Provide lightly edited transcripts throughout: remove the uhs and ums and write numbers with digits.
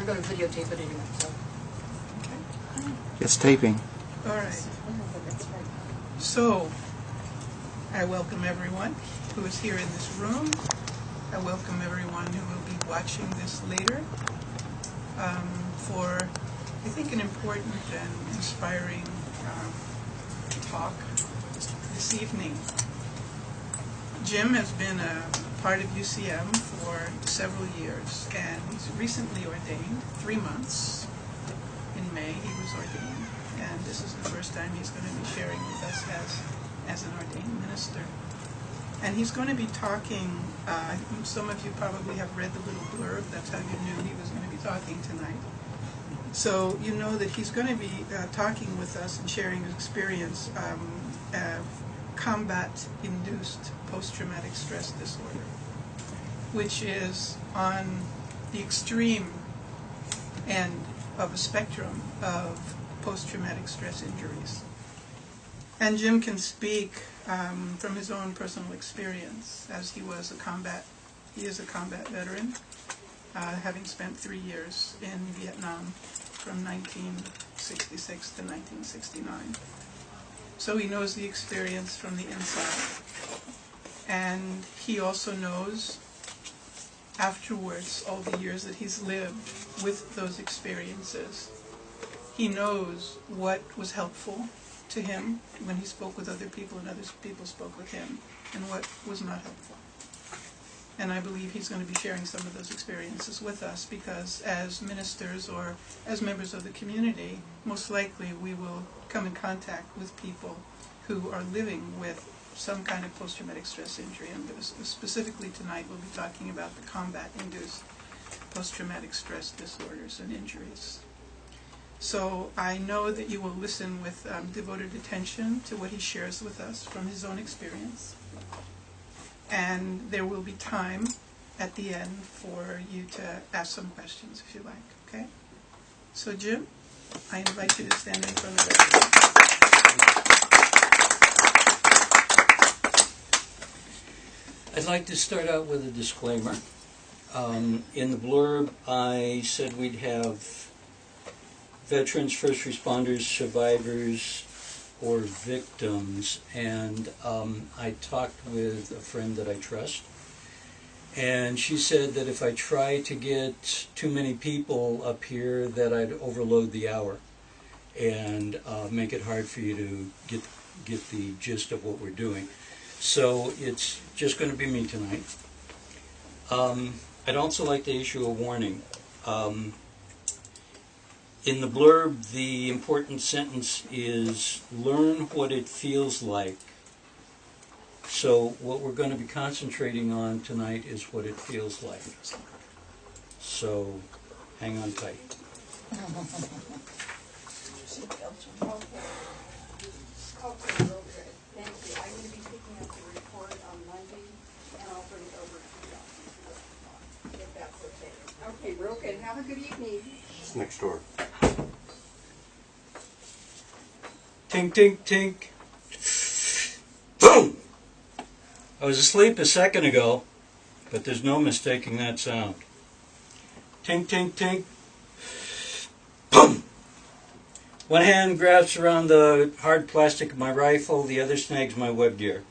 We're going to videotape it anyway, so. Okay. It's taping. All right. So, I welcome everyone who is here in this room. I welcome everyone who will be watching this later for, I think, an important and inspiring talk this evening. Jim has been a part of UCM for several years, and he's recently ordained, 3 months. In May he was ordained, and this is the first time he's going to be sharing with us as an ordained minister. And he's going to be talking, some of you probably have read the little blurb, that's how you knew he was going to be talking tonight. So you know that he's going to be talking with us and sharing his experience of combat-induced post-traumatic stress disorder, which is on the extreme end of a spectrum of post-traumatic stress injuries. And Jim can speak from his own personal experience, as he is a combat veteran, having spent 3 years in Vietnam from 1966 to 1969. So he knows the experience from the inside. And he also knows, afterwards, all the years that he's lived with those experiences, he knows what was helpful to him when he spoke with other people and other people spoke with him, and what was not helpful. And I believe he's going to be sharing some of those experiences with us, because as ministers or as members of the community, most likely we will come in contact with people who are living with some kind of post-traumatic stress injury. And specifically tonight we'll be talking about the combat-induced post-traumatic stress disorders and injuries. So I know that you will listen with devoted attention to what he shares with us from his own experience. And there will be time at the end for you to ask some questions if you like, okay? So Jim, I invite you to stand in front of everyone. I'd like to start out with a disclaimer. In the blurb, I said we'd have veterans, first responders, survivors, or victims, and I talked with a friend that I trust, and she said that if I try to get too many people up here that I'd overload the hour and make it hard for you to get the gist of what we're doing. So it's just going to be me tonight. I'd also like to issue a warning. In the blurb, the important sentence is, learn what it feels like. So what we're going to be concentrating on tonight is what it feels like. So hang on tight. Okay, real good. Thank you. I'm going to be picking up the report on Monday, and I'll bring it over to you if that's okay. Okay, real good. Have a good evening. It's next door. Tink, tink, tink. Boom! I was asleep a second ago, but there's no mistaking that sound. Tink, tink, tink. Boom! One hand grabs around the hard plastic of my rifle, the other snags my web gear.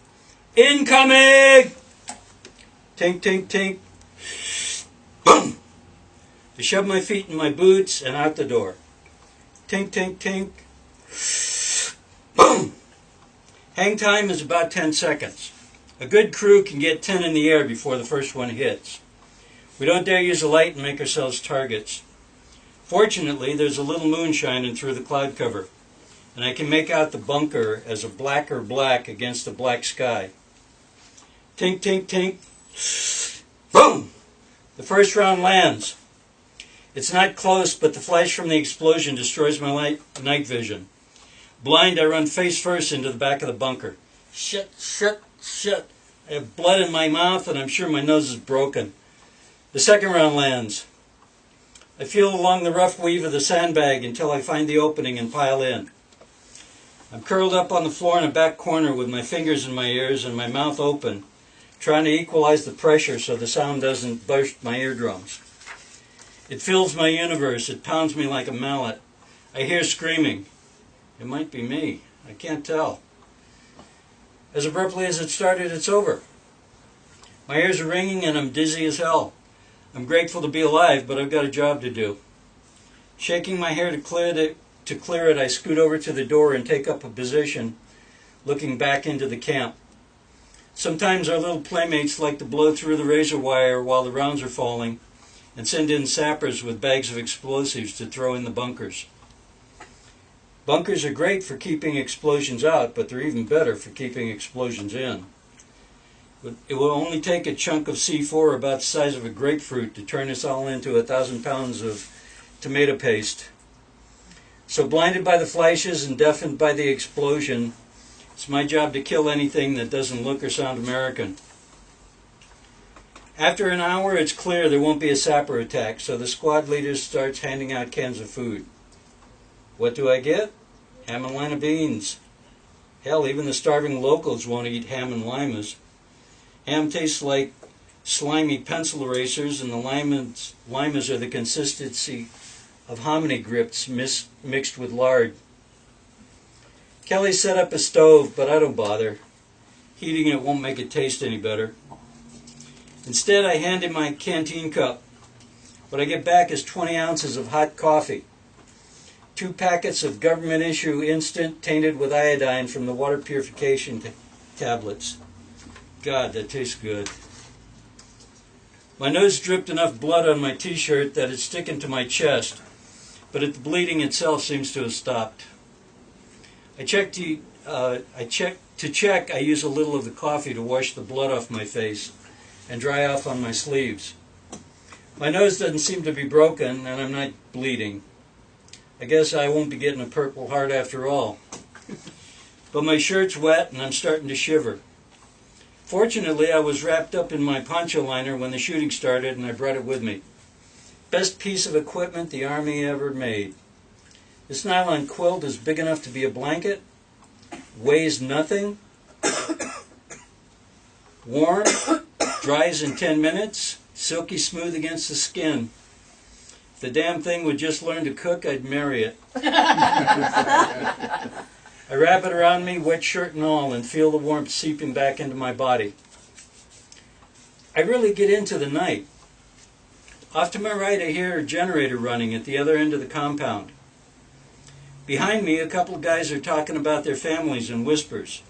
Incoming! Tink, tink, tink. Boom! I shove my feet in my boots and out the door. Tink, tink, tink. Boom! Hang time is about 10 seconds. A good crew can get 10 in the air before the first one hits. We don't dare use a light and make ourselves targets. Fortunately, there's a little moon shining through the cloud cover, and I can make out the bunker as a blacker black against the black sky. Tink, tink, tink. Boom! The first round lands. It's not close, but the flash from the explosion destroys my night vision. Blind, I run face first into the back of the bunker. Shit, shit, shit. I have blood in my mouth, and I'm sure my nose is broken. The second round lands. I feel along the rough weave of the sandbag until I find the opening and pile in. I'm curled up on the floor in a back corner with my fingers in my ears and my mouth open, trying to equalize the pressure so the sound doesn't burst my eardrums. It fills my universe. It pounds me like a mallet. I hear screaming. It might be me. I can't tell. As abruptly as it started, it's over. My ears are ringing and I'm dizzy as hell. I'm grateful to be alive, but I've got a job to do. Shaking my hair to clear it, I scoot over to the door and take up a position, looking back into the camp. Sometimes our little playmates like to blow through the razor wire while the rounds are falling and send in sappers with bags of explosives to throw in the bunkers. Bunkers are great for keeping explosions out, but they're even better for keeping explosions in. It will only take a chunk of C4 about the size of a grapefruit to turn us all into 1,000 pounds of tomato paste. So blinded by the flashes and deafened by the explosion, it's my job to kill anything that doesn't look or sound American. After an hour, it's clear there won't be a sapper attack, so the squad leader starts handing out cans of food. What do I get? Ham and lima beans. Hell, even the starving locals won't eat ham and limas. Ham tastes like slimy pencil erasers, and the limas are the consistency of hominy grips mixed with lard. Kelly set up a stove, but I don't bother. Heating it won't make it taste any better. Instead, I hand him my canteen cup. What I get back is 20 ounces of hot coffee, 2 packets of government-issue instant tainted with iodine from the water purification tablets. God, that tastes good. My nose dripped enough blood on my t-shirt that it's sticking to my chest, but the bleeding itself seems to have stopped. I use a little of the coffee to wash the blood off my face and dry off on my sleeves. My nose doesn't seem to be broken, and I'm not bleeding. I guess I won't be getting a Purple Heart after all. But my shirt's wet, and I'm starting to shiver. Fortunately, I was wrapped up in my poncho liner when the shooting started, and I brought it with me. Best piece of equipment the Army ever made. This nylon quilt is big enough to be a blanket, weighs nothing, warm, dries in 10 minutes, silky smooth against the skin. If the damn thing would just learn to cook, I'd marry it. I wrap it around me, wet shirt and all, and feel the warmth seeping back into my body. I really get into the night. Off to my right, I hear a generator running at the other end of the compound. Behind me, a couple of guys are talking about their families in whispers.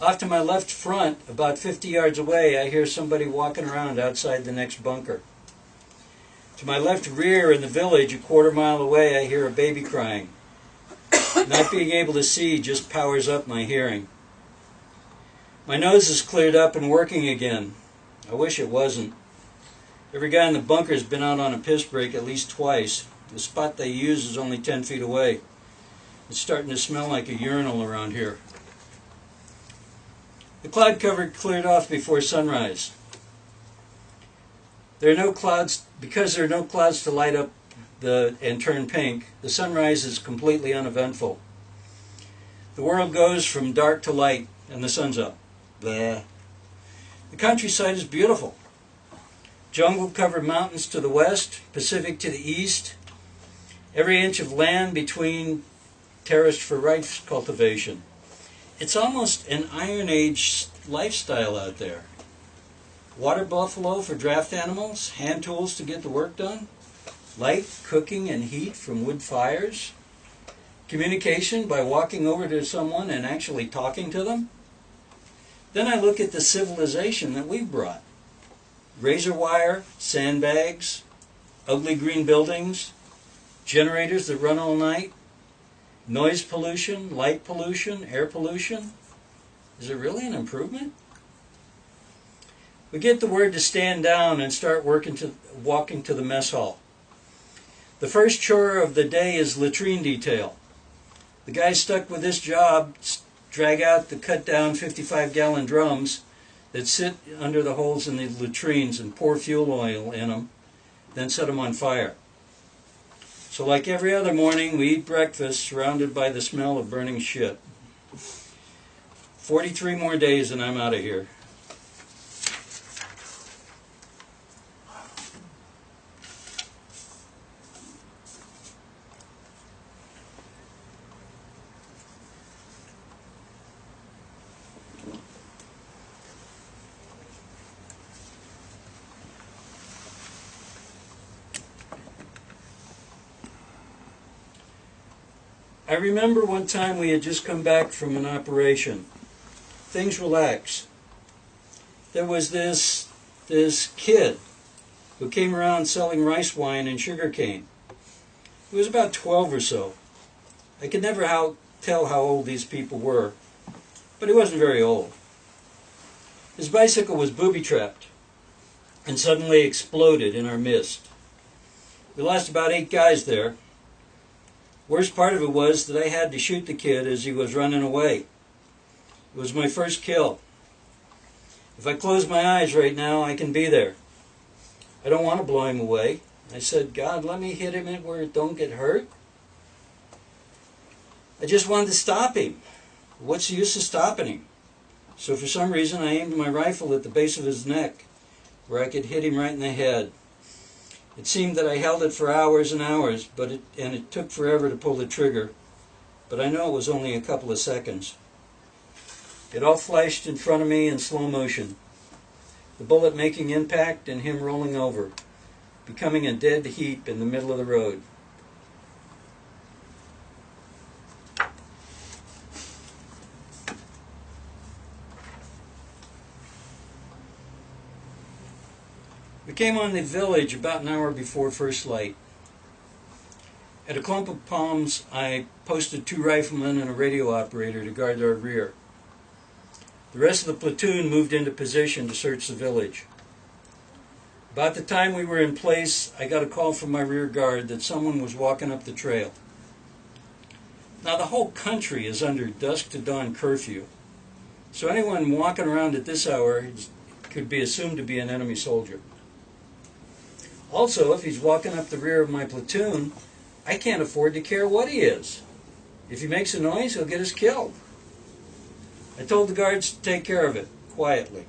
Off to my left front, about 50 yards away, I hear somebody walking around outside the next bunker. To my left rear in the village, a quarter-mile away, I hear a baby crying. Not being able to see just powers up my hearing. My nose is cleared up and working again. I wish it wasn't. Every guy in the bunker has been out on a piss break at least twice. The spot they use is only 10 feet away. It's starting to smell like a urinal around here. The cloud cover cleared off before sunrise. There are no clouds, because there are no clouds to light up and turn pink. The sunrise is completely uneventful. The world goes from dark to light, and the sun's up. Blah. The countryside is beautiful. Jungle-covered mountains to the west, Pacific to the east. Every inch of land between terraced for rice cultivation. It's almost an Iron Age lifestyle out there. Water buffalo for draft animals, hand tools to get the work done, light, cooking, and heat from wood fires, communication by walking over to someone and actually talking to them. Then I look at the civilization that we've brought. Razor wire, sandbags, ugly green buildings, generators that run all night, noise pollution, light pollution, air pollution. Is it really an improvement? We get the word to stand down and start walking to the mess hall. The first chore of the day is latrine detail. The guys stuck with this job drag out the cut-down 55-gallon drums that sit under the holes in the latrines and pour fuel oil in them, then set them on fire. So like every other morning, we eat breakfast surrounded by the smell of burning shit. 43 more days and I'm out of here. I remember one time we had just come back from an operation. Things relaxed. There was this kid who came around selling rice wine and sugar cane. He was about 12 or so. I could never tell how old these people were, but he wasn't very old. His bicycle was booby-trapped and suddenly exploded in our midst. We lost about 8 guys there. Worst part of it was that I had to shoot the kid as he was running away. It was my first kill. If I close my eyes right now, I can be there. I don't want to blow him away. I said, God, let me hit him where it don't get hurt. I just wanted to stop him. What's the use of stopping him? So for some reason, I aimed my rifle at the base of his neck, where I could hit him right in the head. It seemed that I held it for hours and hours, and it took forever to pull the trigger. But I know it was only a couple of seconds. It all flashed in front of me in slow motion. The bullet making impact and him rolling over, becoming a dead heap in the middle of the road. We came on the village about an hour before first light. At a clump of palms, I posted 2 riflemen and a radio operator to guard our rear. The rest of the platoon moved into position to search the village. About the time we were in place, I got a call from my rear guard that someone was walking up the trail. Now, the whole country is under dusk to dawn curfew, so anyone walking around at this hour could be assumed to be an enemy soldier. Also, if he's walking up the rear of my platoon, I can't afford to care what he is. If he makes a noise, he'll get us killed. I told the guards to take care of it, quietly.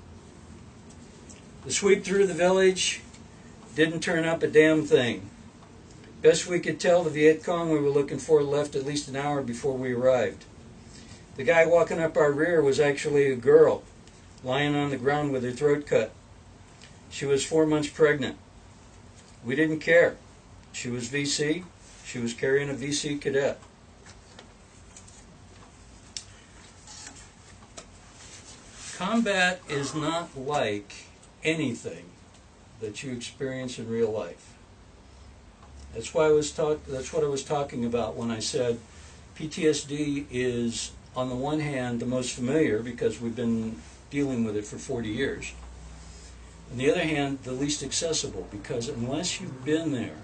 The sweep through the village didn't turn up a damn thing. Best we could tell, the Viet Cong we were looking for left at least an hour before we arrived. The guy walking up our rear was actually a girl, lying on the ground with her throat cut. She was 4 months pregnant. We didn't care. She was VC. She was carrying a VC cadet. Combat is not like anything that you experience in real life. That's what I was talking about when I said PTSD is, on the one hand, the most familiar because we've been dealing with it for 40 years. On the other hand, the least accessible, because unless you've been there,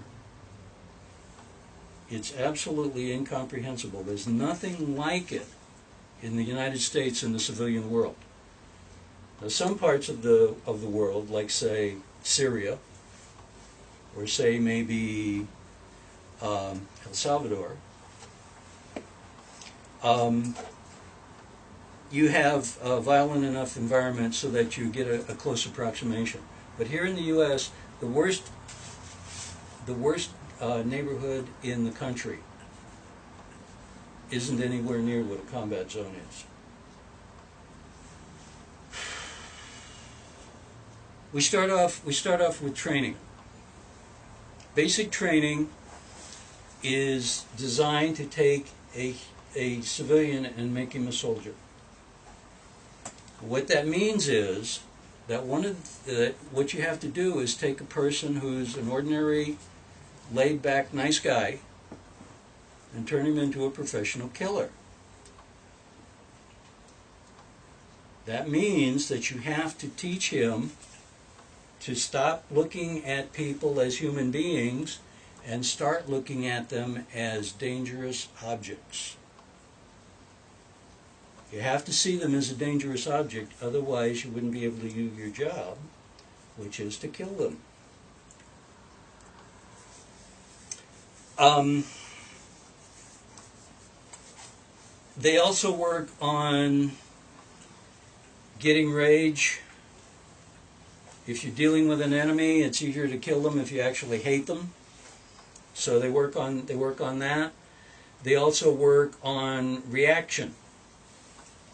it's absolutely incomprehensible. There's nothing like it in the United States and the civilian world. Now, some parts of the world, like say Syria, or say maybe El Salvador, you have a violent enough environment so that you get a close approximation. But here in the U.S., the worst neighborhood in the country isn't anywhere near what a combat zone is. We start off with training. Basic training is designed to take a civilian and make him a soldier. What that means is that what you have to do is take a person who's an ordinary, laid-back, nice guy and turn him into a professional killer. That means that you have to teach him to stop looking at people as human beings and start looking at them as dangerous objects. You have to see them as a dangerous object, otherwise you wouldn't be able to do your job, which is to kill them. They also work on getting rage. If you're dealing with an enemy, it's easier to kill them if you actually hate them. So they work on that. They also work on reaction.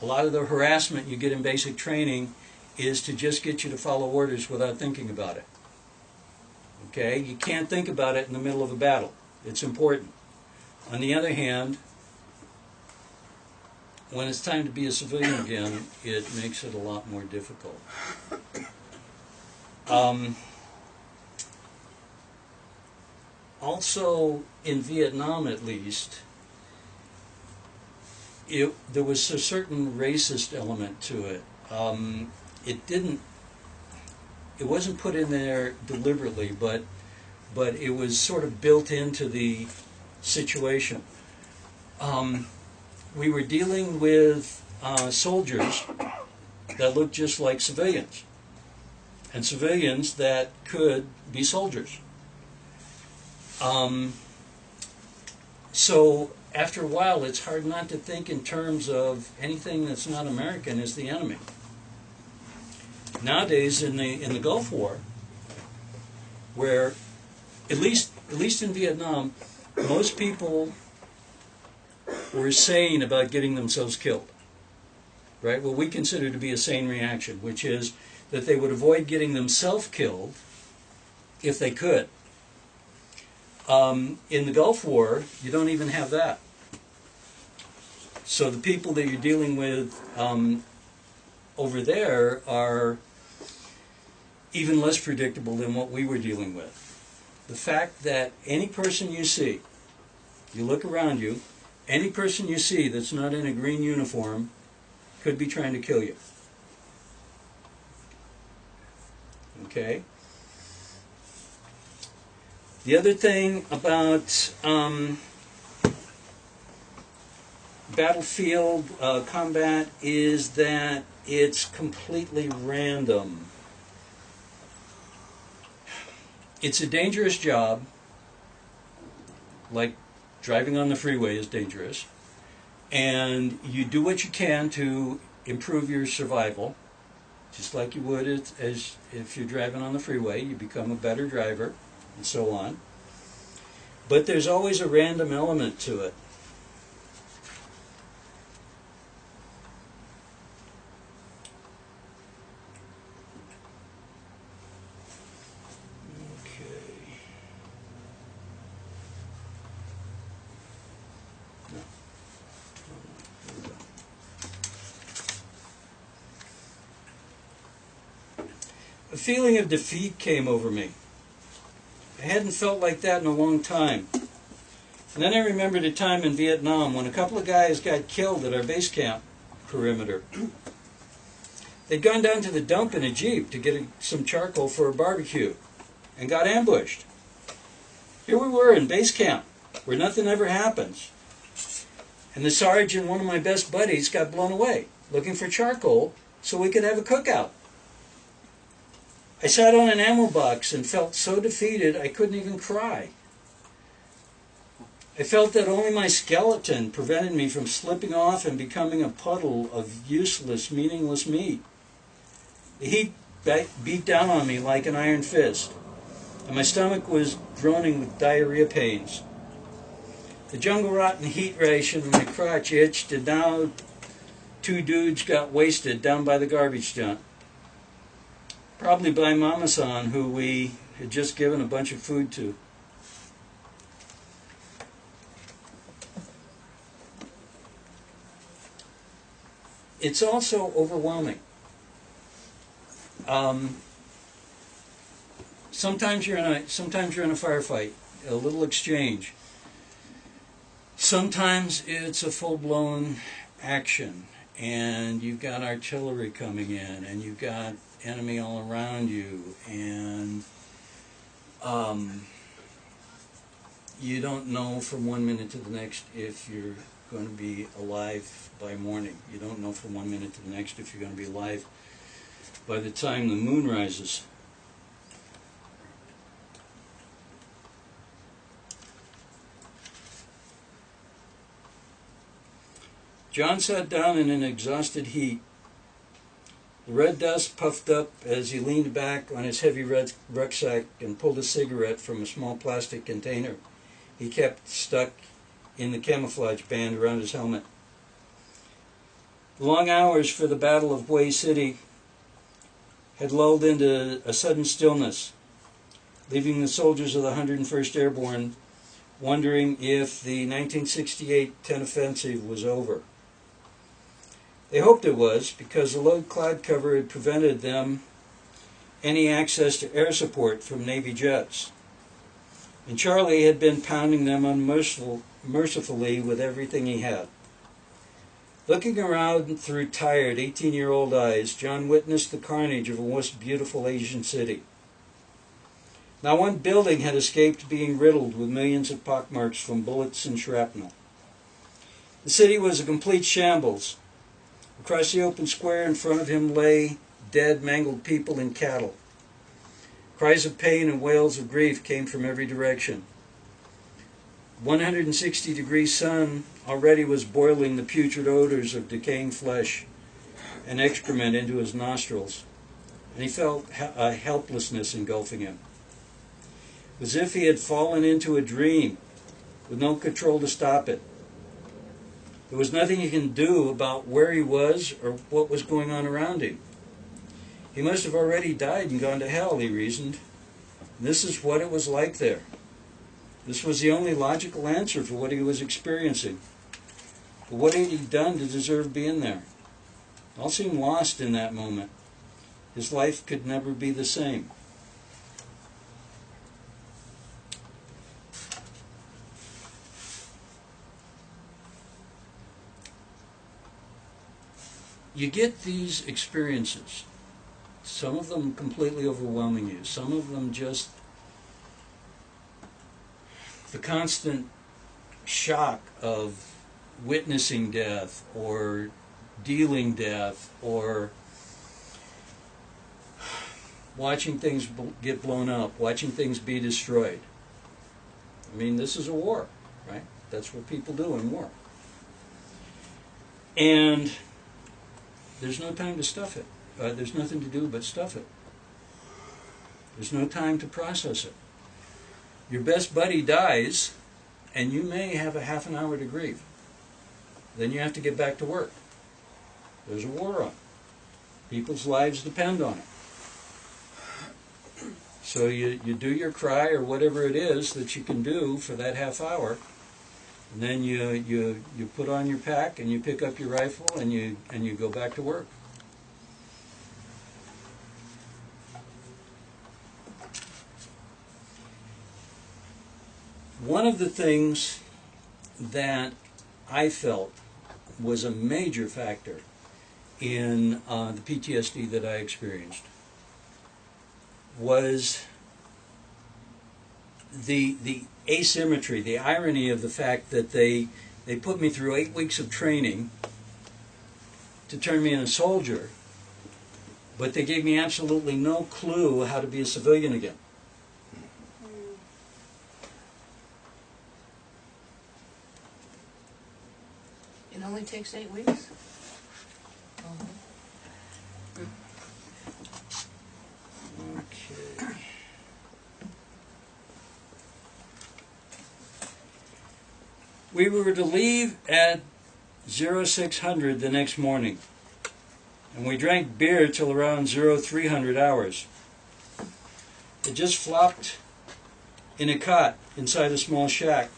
A lot of the harassment you get in basic training is to just get you to follow orders without thinking about it. Okay? You can't think about it in the middle of a battle. It's important. On the other hand, when it's time to be a civilian again, it makes it a lot more difficult. Also, in Vietnam at least, there was a certain racist element to it. It wasn't put in there deliberately, but it was sort of built into the situation. We were dealing with soldiers that looked just like civilians, and civilians that could be soldiers. So after a while, it's hard not to think in terms of anything that's not American as the enemy. Nowadays, in the Gulf War, where at least in Vietnam, most people were sane about getting themselves killed. Right? What we consider to be a sane reaction, which is that they would avoid getting themselves killed if they could. In the Gulf War, you don't even have that. So the people that you're dealing with over there are even less predictable than what we were dealing with. The fact that any person you see, you look around you, any person you see that's not in a green uniform could be trying to kill you. Okay? The other thing about battlefield combat is that it's completely random. It's a dangerous job, like driving on the freeway is dangerous, and you do what you can to improve your survival, just like you would as if you're driving on the freeway. You become a better driver, and so on. But there's always a random element to it. A feeling of defeat came over me. I hadn't felt like that in a long time. And then I remembered a time in Vietnam when a couple of guys got killed at our base camp perimeter. They'd gone down to the dump in a Jeep to get some charcoal for a barbecue and got ambushed. Here we were in base camp where nothing ever happens. And the sergeant, one of my best buddies, got blown away looking for charcoal so we could have a cookout. I sat on an ammo box and felt so defeated I couldn't even cry. I felt that only my skeleton prevented me from slipping off and becoming a puddle of useless, meaningless meat. The heat beat down on me like an iron fist, and my stomach was groaning with diarrhea pains. The jungle rot and heat ration in my crotch itched, and now 2 dudes got wasted down by the garbage dump. Probably by Mama-san, who we had just given a bunch of food to. It's also overwhelming. Sometimes you're in a firefight, a little exchange. Sometimes it's a full-blown action, and you've got artillery coming in, and you've got enemy all around you, and you don't know from one minute to the next if you're going to be alive by morning. You don't know from one minute to the next if you're going to be alive by the time the moon rises. John sat down in an exhausted heat. The red dust puffed up as he leaned back on his heavy red rucksack and pulled a cigarette from a small plastic container he kept stuck in the camouflage band around his helmet. The long hours for the Battle of Hue City had lulled into a sudden stillness, leaving the soldiers of the 101st Airborne wondering if the 1968 Tet Offensive was over. They hoped it was, because the low cloud cover had prevented them any access to air support from Navy jets. And Charlie had been pounding them unmercifully with everything he had. Looking around through tired 18-year-old eyes, John witnessed the carnage of a most beautiful Asian city. Not one building had escaped being riddled with millions of pockmarks from bullets and shrapnel. The city was a complete shambles. Across the open square in front of him lay dead, mangled people and cattle. Cries of pain and wails of grief came from every direction. 160-degree sun already was boiling the putrid odors of decaying flesh and excrement into his nostrils, and he felt a helplessness engulfing him. As if he had fallen into a dream with no control to stop it. There was nothing he can do about where he was or what was going on around him. He must have already died and gone to hell, he reasoned. And this is what it was like there. This was the only logical answer for what he was experiencing. But what had he done to deserve being there? It all seemed lost in that moment. His life could never be the same. You get these experiences, some of them completely overwhelming you, some of them just the constant shock of witnessing death or dealing death or watching things get blown up, watching things be destroyed. I mean, this is a war, right? That's what people do in war. And there's no time to stuff it. There's nothing to do but stuff it. There's no time to process it. Your best buddy dies, and you may have a half an hour to grieve. Then you have to get back to work. There's a war on. People's lives depend on it. So you do your cry or whatever it is that you can do for that half hour, and then you put on your pack and you pick up your rifle and you go back to work. One of the things that I felt was a major factor in the PTSD that I experienced was the asymmetry, the irony of the fact that they put me through 8 weeks of training to turn me into a soldier, but they gave me absolutely no clue how to be a civilian again. It only takes 8 weeks? Okay. We were to leave at 0600 the next morning, and we drank beer till around 0300 hours. It just flopped in a cot inside a small shack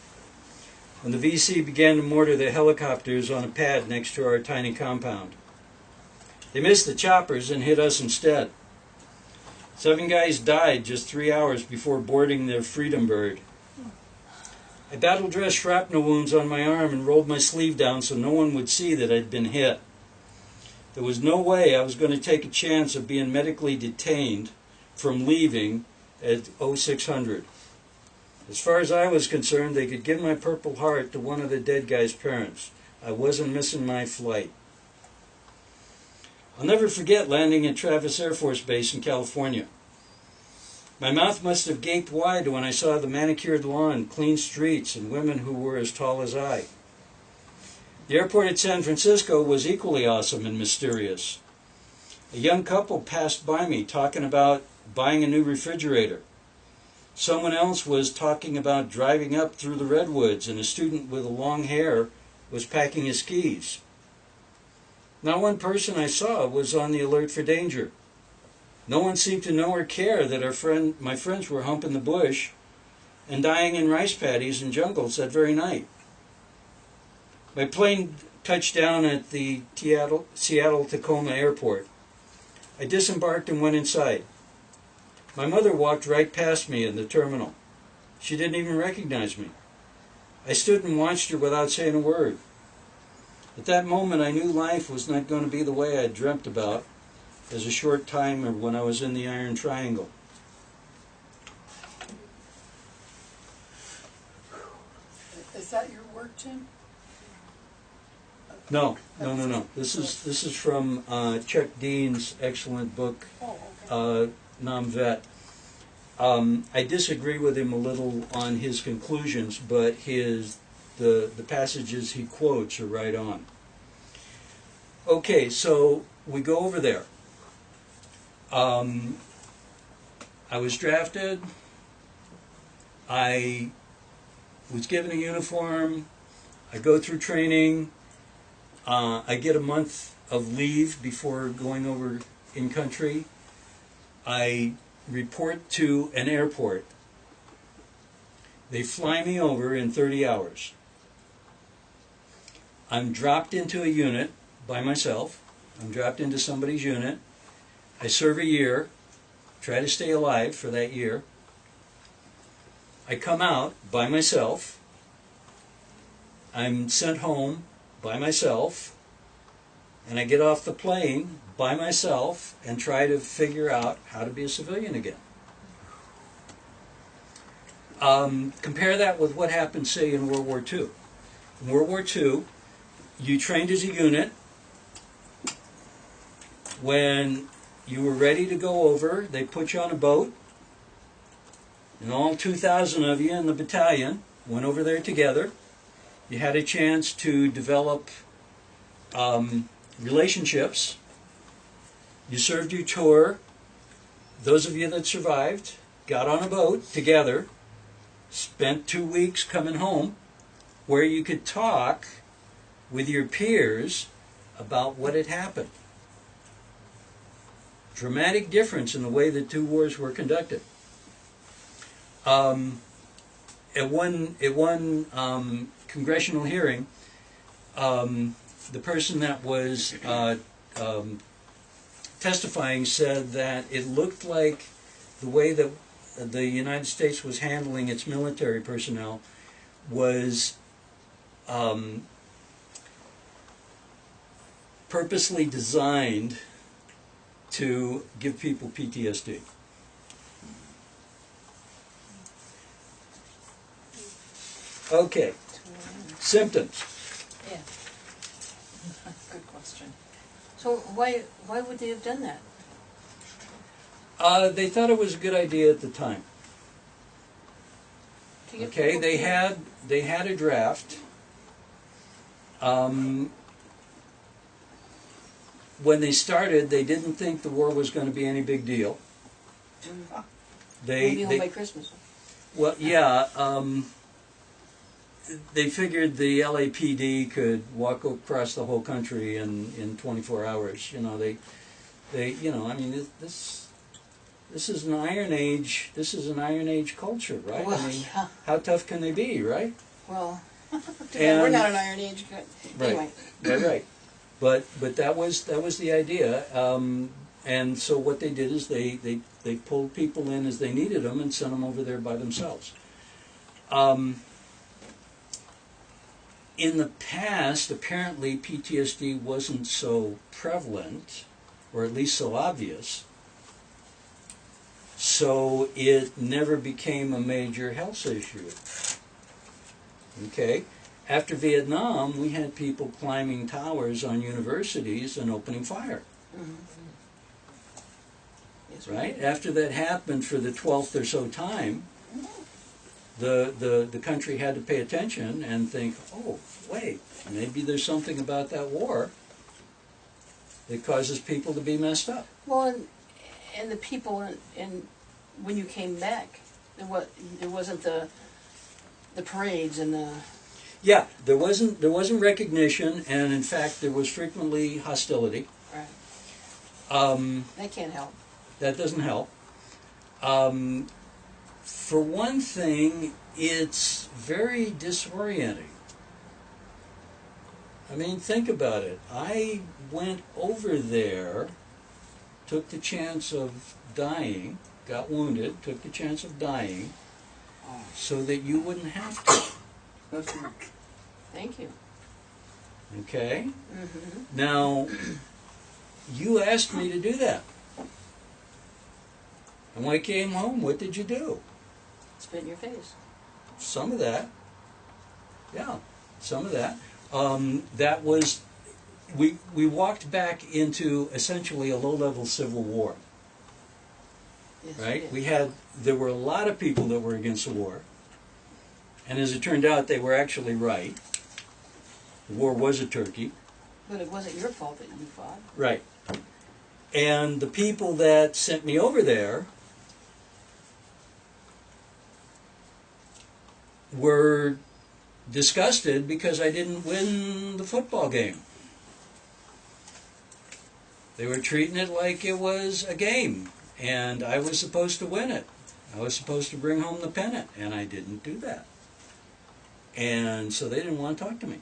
when the VC began to mortar the helicopters on a pad next to our tiny compound. They missed the choppers and hit us instead. 7 guys died just 3 hours before boarding their Freedom Bird. I battle-dressed shrapnel wounds on my arm and rolled my sleeve down so no one would see that I'd been hit. There was no way I was going to take a chance of being medically detained from leaving at 0600. As far as I was concerned, they could give my Purple Heart to one of the dead guy's parents. I wasn't missing my flight. I'll never forget landing at Travis Air Force Base in California. My mouth must have gaped wide when I saw the manicured lawn, clean streets, and women who were as tall as I. The airport at San Francisco was equally awesome and mysterious. A young couple passed by me talking about buying a new refrigerator. Someone else was talking about driving up through the redwoods, and a student with long hair was packing his skis. Not one person I saw was on the alert for danger. No one seemed to know or care that my friends were humping the bush and dying in rice paddies and jungles that very night. My plane touched down at the Seattle-Tacoma airport. I disembarked and went inside. My mother walked right past me in the terminal. She didn't even recognize me. I stood and watched her without saying a word. At that moment, I knew life was not going to be the way I dreamt about as a short timer when I was in the Iron Triangle. Is that your work, Jim? No. This is from Chuck Dean's excellent book, Oh, okay. Nam Vet. I disagree with him a little on his conclusions, but the passages he quotes are right on. Okay, so we go over there. I was drafted. I was given a uniform. I go through training. I get a month of leave before going over in country. I report to an airport. They fly me over in 30 hours. I'm dropped into a unit by myself. I'm dropped into somebody's unit. I serve a year, try to stay alive for that year. I come out by myself. I'm sent home by myself. And I get off the plane by myself and try to figure out how to be a civilian again. Compare that with what happened, say, in World War II. In World War II, you trained as a unit. When you were ready to go over, they put you on a boat, and all 2,000 of you in the battalion went over there together. You had a chance to develop relationships. You served your tour. Those of you that survived got on a boat together, spent 2 weeks coming home, where you could talk with your peers about what had happened. Dramatic difference in the way the two wars were conducted. At one congressional hearing, the person that was testifying said that it looked like the way that the United States was handling its military personnel was purposely designed to give people PTSD. Okay, symptoms. Yeah. Good question. So why would they have done that? They thought it was a good idea at the time. To get Okay, people they had a draft. When they started, they didn't think the war was going to be any big deal. Maybe home by Christmas. Well, yeah. They figured the LAPD could walk across the whole country in 24 hours. You know, they I mean, this is an Iron Age. This is an Iron Age culture, right? Well, I mean, yeah. how tough can they be, right? Well, And- we're not an Iron Age. Anyway. Right. But that was the idea. And so what they did is they pulled people in as they needed them and sent them over there by themselves. In the past, apparently PTSD wasn't so prevalent, or at least so obvious, so it never became a major health issue. Okay? After Vietnam, we had people climbing towers on universities and opening fire. Mm-hmm. Yes, we Right? did. After that happened for the 12th or so time, the country had to pay attention and think, oh, wait, maybe there's something about that war that causes people to be messed up. Well, and the people, and when you came back, there wasn't the parades and the... Yeah, there wasn't recognition, and in fact there was frequently hostility. Right. That can't help. That doesn't help. For one thing, it's very disorienting. I mean, think about it. I went over there, took the chance of dying, got wounded, took the chance of dying, so that you wouldn't have to. Thank you. Okay? Mm-hmm. Now, you asked me to do that. And when I came home, what did you do? Spit in your face. Some of that. Yeah, some of that. That was, we walked back into essentially a low-level civil war. Yes, Right? we did. There were a lot of people that were against the war. And as it turned out, they were actually right. The war was a turkey. But it wasn't your fault that you fought. Right. And the people that sent me over there were disgusted because I didn't win the football game. They were treating it like it was a game, and I was supposed to win it. I was supposed to bring home the pennant, and I didn't do that. And so they didn't want to talk to me.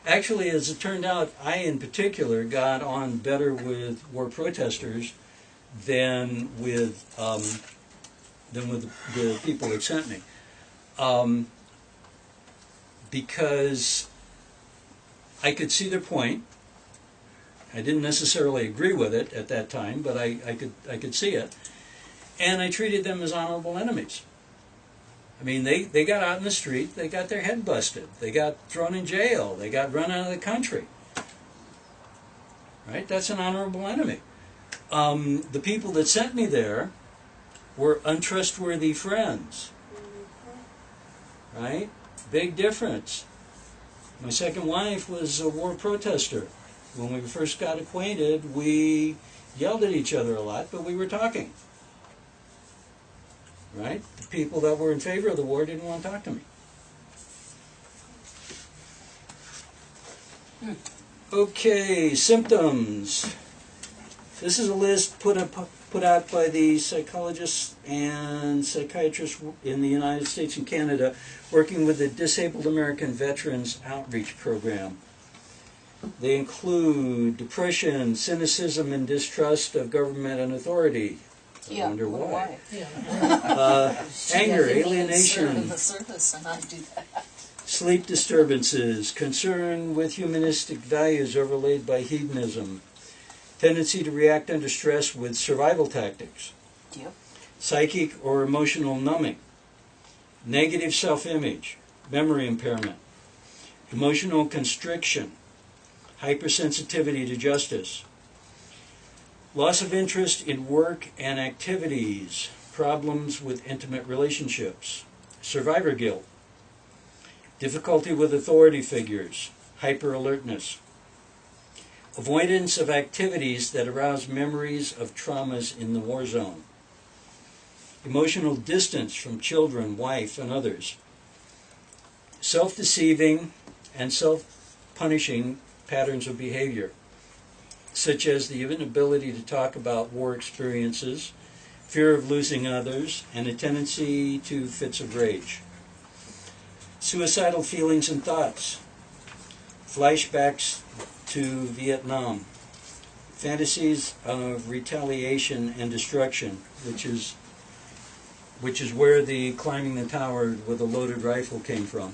Actually, as it turned out, I in particular got on better with war protesters than with the people that sent me. Because I could see their point. I didn't necessarily agree with it at that time, but I could see it. And I treated them as honorable enemies. I mean, they got out in the street, they got their head busted, they got thrown in jail, they got run out of the country. Right? That's an honorable enemy. The people that sent me there were untrustworthy friends. Right? Big difference. My second wife was a war protester. When we first got acquainted, we yelled at each other a lot, but we were talking. Right? The people that were in favor of the war didn't want to talk to me. Okay, symptoms. This is a list put out by the psychologists and psychiatrists in the United States and Canada working with the Disabled American Veterans Outreach Program. They include depression, cynicism, and distrust of government and authority. I wonder why. Anger, alienation, in the service, and I do that. sleep disturbances, concern with humanistic values overlaid by hedonism, tendency to react under stress with survival tactics, Yep. psychic or emotional numbing, negative self-image, memory impairment, emotional constriction, hypersensitivity to justice, loss of interest in work and activities, problems with intimate relationships, survivor guilt, difficulty with authority figures, hyper-alertness, avoidance of activities that arouse memories of traumas in the war zone, emotional distance from children, wife, and others, self-deceiving and self-punishing patterns of behavior, such as the inability to talk about war experiences, fear of losing others, and a tendency to fits of rage. Suicidal feelings and thoughts, flashbacks to Vietnam, fantasies of retaliation and destruction, which is where the climbing the tower with a loaded rifle came from.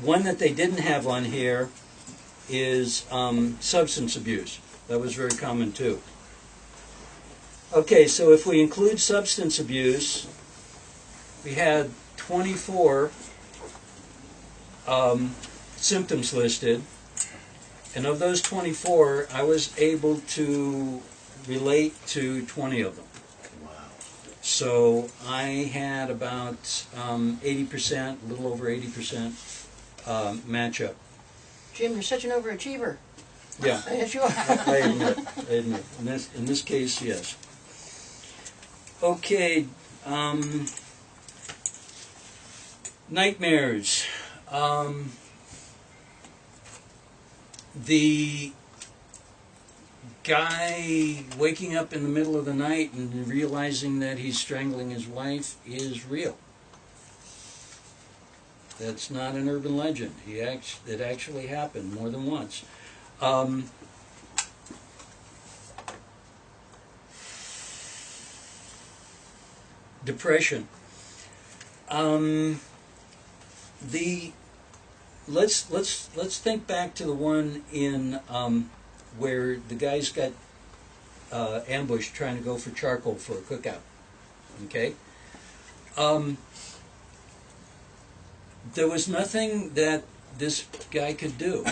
One that they didn't have on here is substance abuse. That was very common too. Okay, so if we include substance abuse, we had 24 symptoms listed, and of those 24, I was able to relate to 20 of them. Wow. So I had about 80%, a little over 80% matchup. Jim, you're such an overachiever. Yeah, Yes, you are. I admit. In this case, yes. Okay, nightmares. The guy waking up in the middle of the night and realizing that he's strangling his wife is real. That's not an urban legend. It actually happened more than once. Depression. Let's think back to the one in where the guys got ambushed trying to go for charcoal for a cookout. Okay. There was nothing that this guy could do.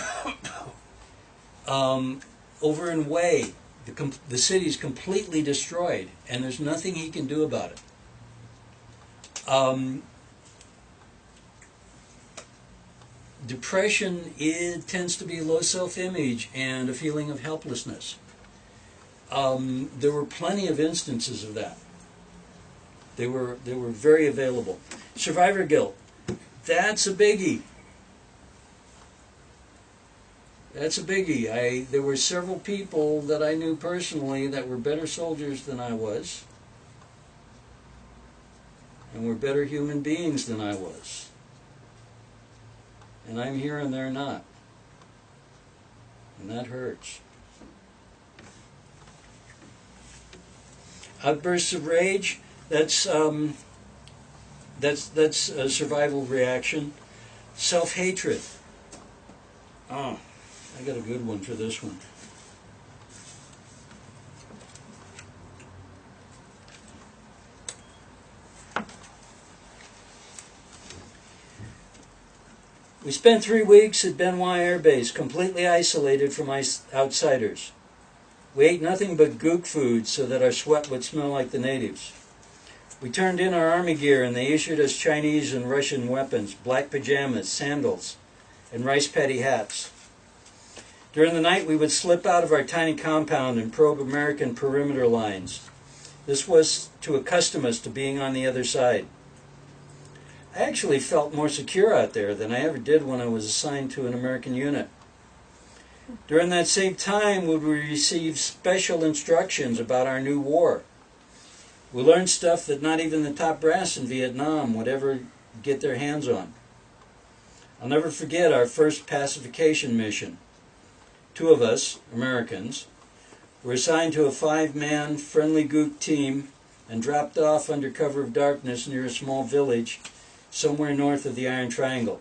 Over in Way, the city's completely destroyed, and there's nothing he can do about it. Depression, it tends to be low self-image and a feeling of helplessness. There were plenty of instances of that. They were very available. Survivor guilt, that's a biggie. That's a biggie. There were several people that I knew personally that were better soldiers than I was, and were better human beings than I was. And I'm here and they're not. And that hurts. Outbursts of rage, that's a survival reaction. Self-hatred. Oh, I got a good one for this one. We spent 3 weeks at Benoit Air Base, completely isolated from outsiders. We ate nothing but gook food so that our sweat would smell like the natives. We turned in our army gear and they issued us Chinese and Russian weapons, black pajamas, sandals, and rice paddy hats. During the night we would slip out of our tiny compound and probe American perimeter lines. This was to accustom us to being on the other side. I actually felt more secure out there than I ever did when I was assigned to an American unit. During that same time, we received special instructions about our new war. We learned stuff that not even the top brass in Vietnam would ever get their hands on. I'll never forget our first pacification mission. 2 of us, Americans, were assigned to a 5-man friendly gook team and dropped off under cover of darkness near a small village somewhere north of the Iron Triangle.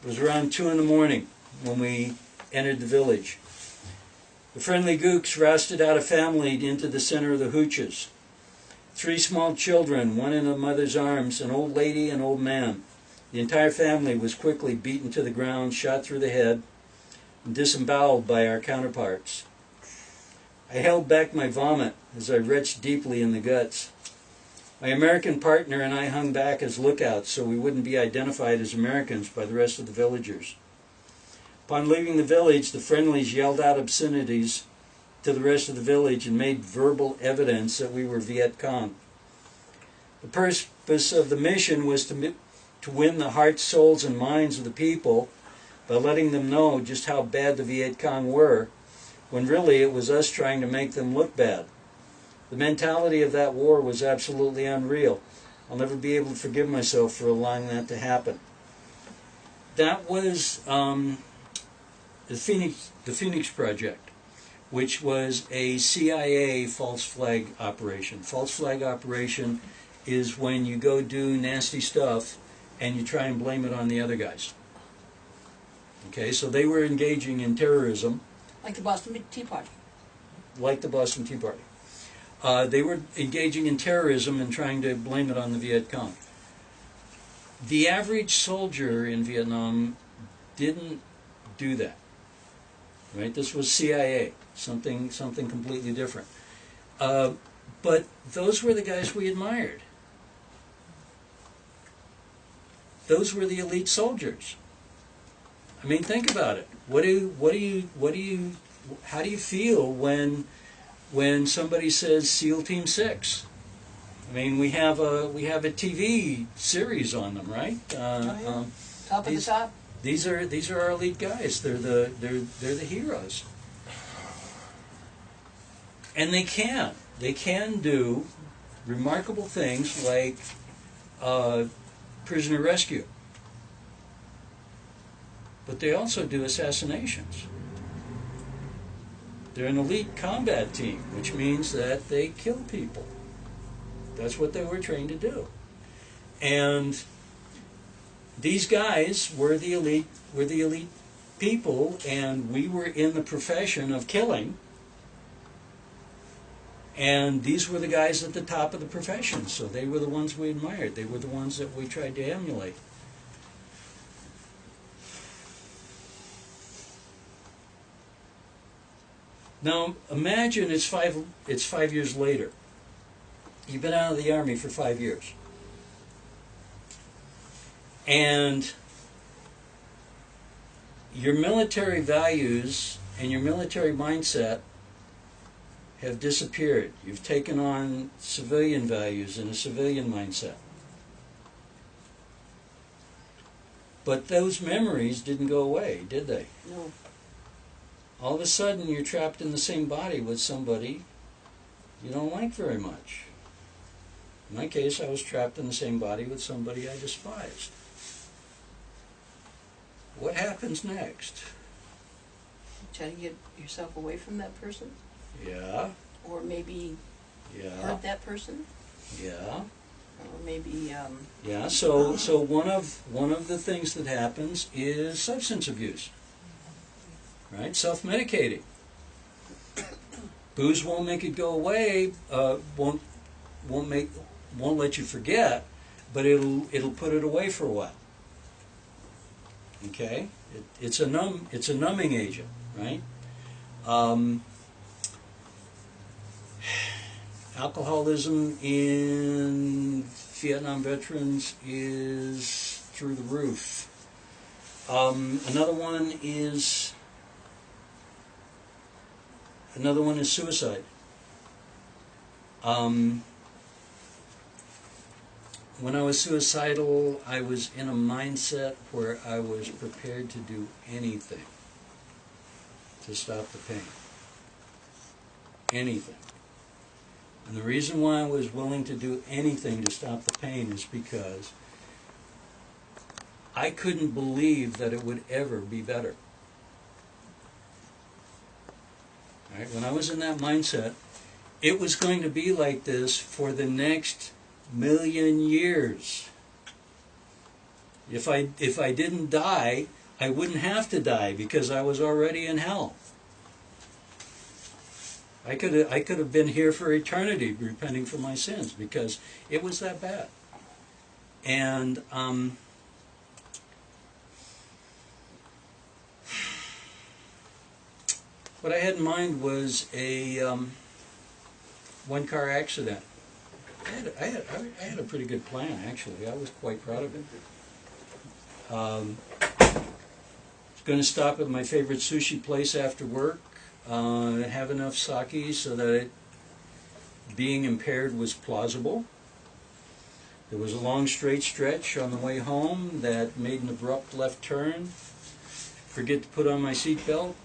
It was around 2 in the morning when we entered the village. The friendly gooks rousted out a family into the center of the hooches. 3 small children, one in a mother's arms, an old lady and old man. The entire family was quickly beaten to the ground, shot through the head, and disemboweled by our counterparts. I held back my vomit as I retched deeply in the guts. My American partner and I hung back as lookouts so we wouldn't be identified as Americans by the rest of the villagers. Upon leaving the village, the friendlies yelled out obscenities to the rest of the village and made verbal evidence that we were Viet Cong. The purpose of the mission was to win the hearts, souls, and minds of the people by letting them know just how bad the Viet Cong were, when really it was us trying to make them look bad. The mentality of that war was absolutely unreal. I'll never be able to forgive myself for allowing that to happen. That was the Phoenix Project, which was a CIA false flag operation. False flag operation is when you go do nasty stuff and you try and blame it on the other guys. Okay, so they were engaging in terrorism. Like the Boston Tea Party. Like the Boston Tea Party. They were engaging in terrorism and trying to blame it on the Viet Cong. The average soldier in Vietnam didn't do that. Right? This was CIA, something completely different. But those were the guys we admired. Those were the elite soldiers. I mean, think about it. How do you feel when somebody says SEAL Team 6? I mean, we have a TV series on them, right? Top of the top. These are our elite guys. They're the heroes, and they can do remarkable things like prisoner rescue. but they also do assassinations. They're an elite combat team, which means that they kill people. That's what they were trained to do. And these guys were the elite people, and we were in the profession of killing. And these were the guys at the top of the profession, so they were the ones we admired. They were the ones that we tried to emulate. Now, imagine it's 5 years later. You've been out of the Army for 5 years. And your military values and your military mindset have disappeared. You've taken on civilian values and a civilian mindset. But those memories didn't go away, did they? No. All of a sudden, you're trapped in the same body with somebody you don't like very much. In my case, I was trapped in the same body with somebody I despised. What happens next? Try to get yourself away from that person? Yeah, Or maybe yeah, hurt that person? yeah. Or maybe, Yeah, so one of the things that happens is substance abuse. Right? Self-medicating. Booze won't make it go away, won't let you forget, but it'll put it away for a while. Okay? It's a numbing agent, right? Alcoholism in Vietnam veterans is through the roof. Another one is suicide. When I was suicidal, I was in a mindset where I was prepared to do anything to stop the pain. Anything. And the reason why I was willing to do anything to stop the pain is because I couldn't believe that it would ever be better. Right? When I was in that mindset, it was going to be like this for the next 1,000,000 years. If I didn't die, I wouldn't have to die because I was already in hell. I could have been here for eternity repenting for my sins because it was that bad. And what I had in mind was a one-car accident. I had a pretty good plan, actually. I was quite proud of it. I was going to stop at my favorite sushi place after work, have enough sake so that being impaired was plausible. There was a long straight stretch on the way home that made an abrupt left turn. Forget to put on my seatbelt.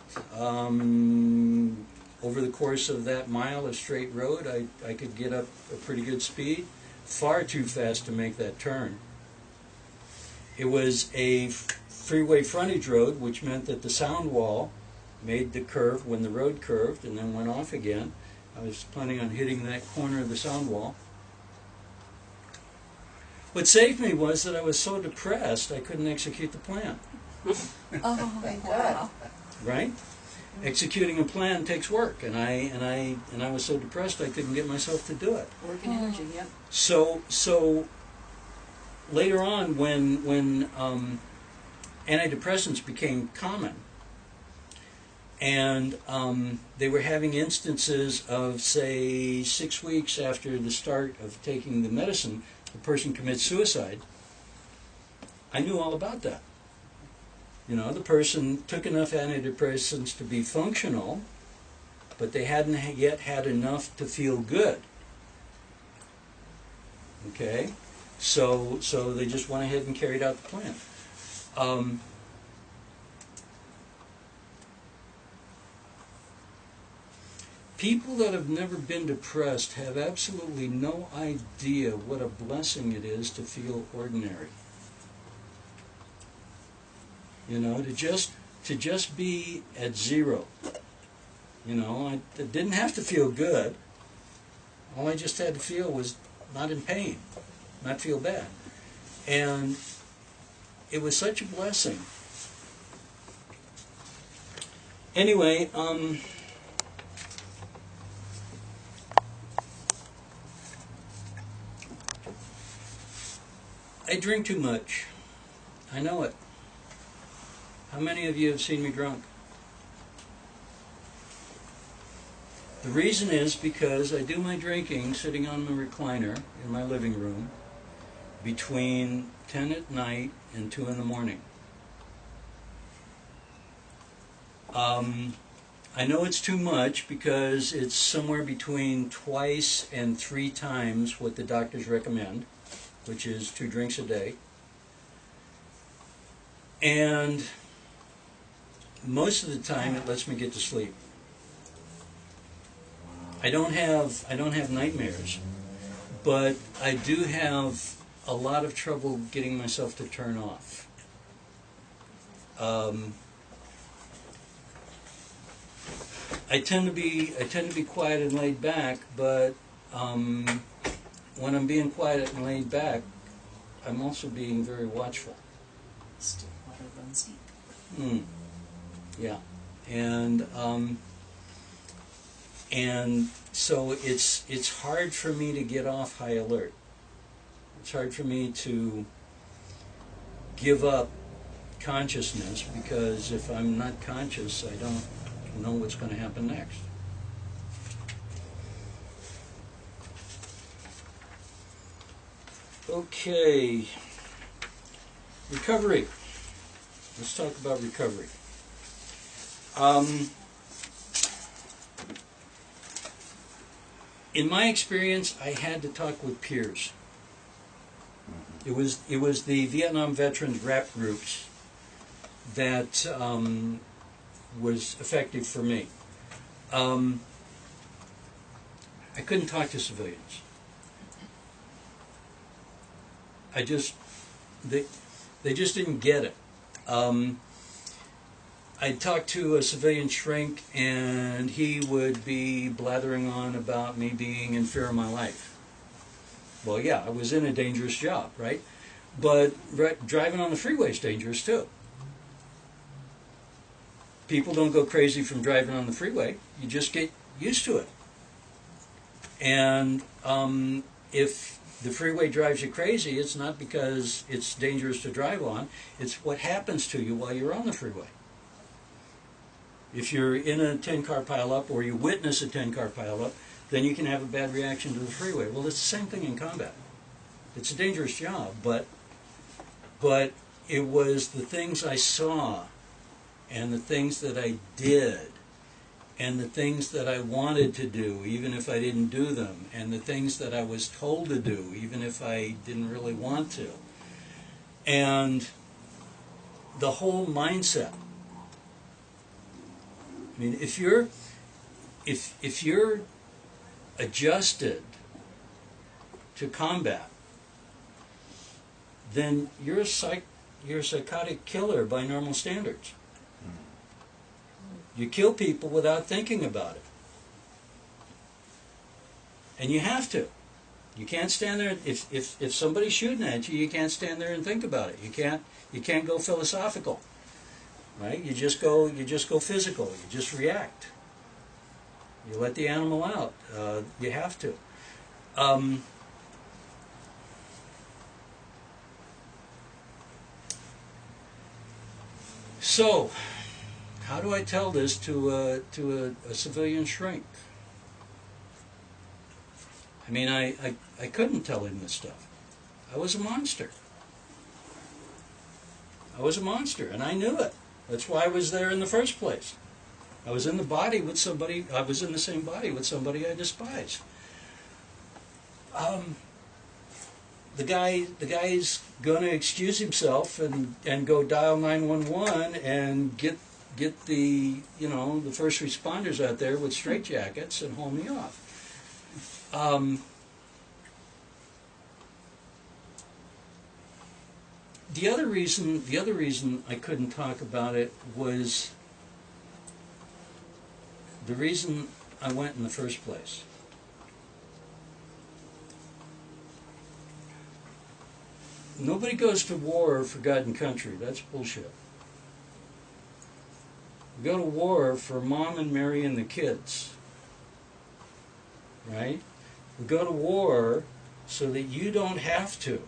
Over the course of that mile of straight road, I could get up a pretty good speed, far too fast to make that turn. It was a freeway frontage road, which meant that the sound wall made the curve when the road curved and then went off again. I was planning on hitting that corner of the sound wall. What saved me was that I was so depressed I couldn't execute the plan. Oh, wow. Right? Executing a plan takes work, and I was so depressed I couldn't get myself to do it. work and energy, yeah. So later on, when antidepressants became common, and they were having instances of, say, 6 weeks after the start of taking the medicine, the person commits suicide, I knew all about that. You know, the person took enough antidepressants to be functional, but they hadn't yet had enough to feel good. Okay? So they just went ahead and carried out the plan. People that have never been depressed have absolutely no idea what a blessing it is to feel ordinary. You know, to just be at zero. You know, I didn't have to feel good. All I just had to feel was not in pain, not feel bad. And it was such a blessing. Anyway, I drink too much. I know it. How many of you have seen me drunk? The reason is because I do my drinking sitting on my recliner in my living room between 10 at night and 2 in the morning. I know it's too much because it's somewhere between twice and 3 times what the doctors recommend, which is 2 drinks a day. And most of the time it lets me get to sleep. I don't have nightmares, but I do have a lot of trouble getting myself to turn off. I tend to be quiet and laid back, but when I'm being quiet and laid back, I'm also being very watchful. Still water runs deep. Yeah, and so it's hard for me to get off high alert. It's hard for me to give up consciousness, because if I'm not conscious, I don't know what's going to happen next. Okay, recovery. Let's talk about recovery. In my experience, I had to talk with peers. It was the Vietnam veterans rap groups that was effective for me. I couldn't talk to civilians. They just didn't get it. I'd talk to a civilian shrink, and he would be blathering on about me being in fear of my life. Well, yeah, I was in a dangerous job, right? But driving on the freeway is dangerous too. People don't go crazy from driving on the freeway. You just get used to it. And if the freeway drives you crazy, it's not because it's dangerous to drive on. It's what happens to you while you're on the freeway. If you're in a 10-car pileup, or you witness a 10-car pileup, then you can have a bad reaction to the freeway. Well, it's the same thing in combat. It's a dangerous job, but it was the things I saw, and the things that I did, and the things that I wanted to do, even if I didn't do them, and the things that I was told to do, even if I didn't really want to. And the whole mindset. I mean, if you're adjusted to combat, then you're a psychotic killer by normal standards. You kill people without thinking about it. And you have to. You can't stand there, if somebody's shooting at you, you can't stand there and think about it. You can't go philosophical. Right? You just go physical. You just react. You let the animal out. You have to. So, how do I tell this to a civilian shrink? I mean, I couldn't tell him this stuff. I was a monster. I was a monster, and I knew it. That's why I was there in the first place. I was in the body with somebody. I was in the same body with somebody I despise. The guy's going to excuse himself and go dial 911 and get the the first responders out there with straitjackets and haul me off. the other reason I couldn't talk about it was the reason I went in the first place. Nobody goes to war for God and country. That's bullshit. We go to war for Mom and Mary and the kids. Right? We go to war so that you don't have to.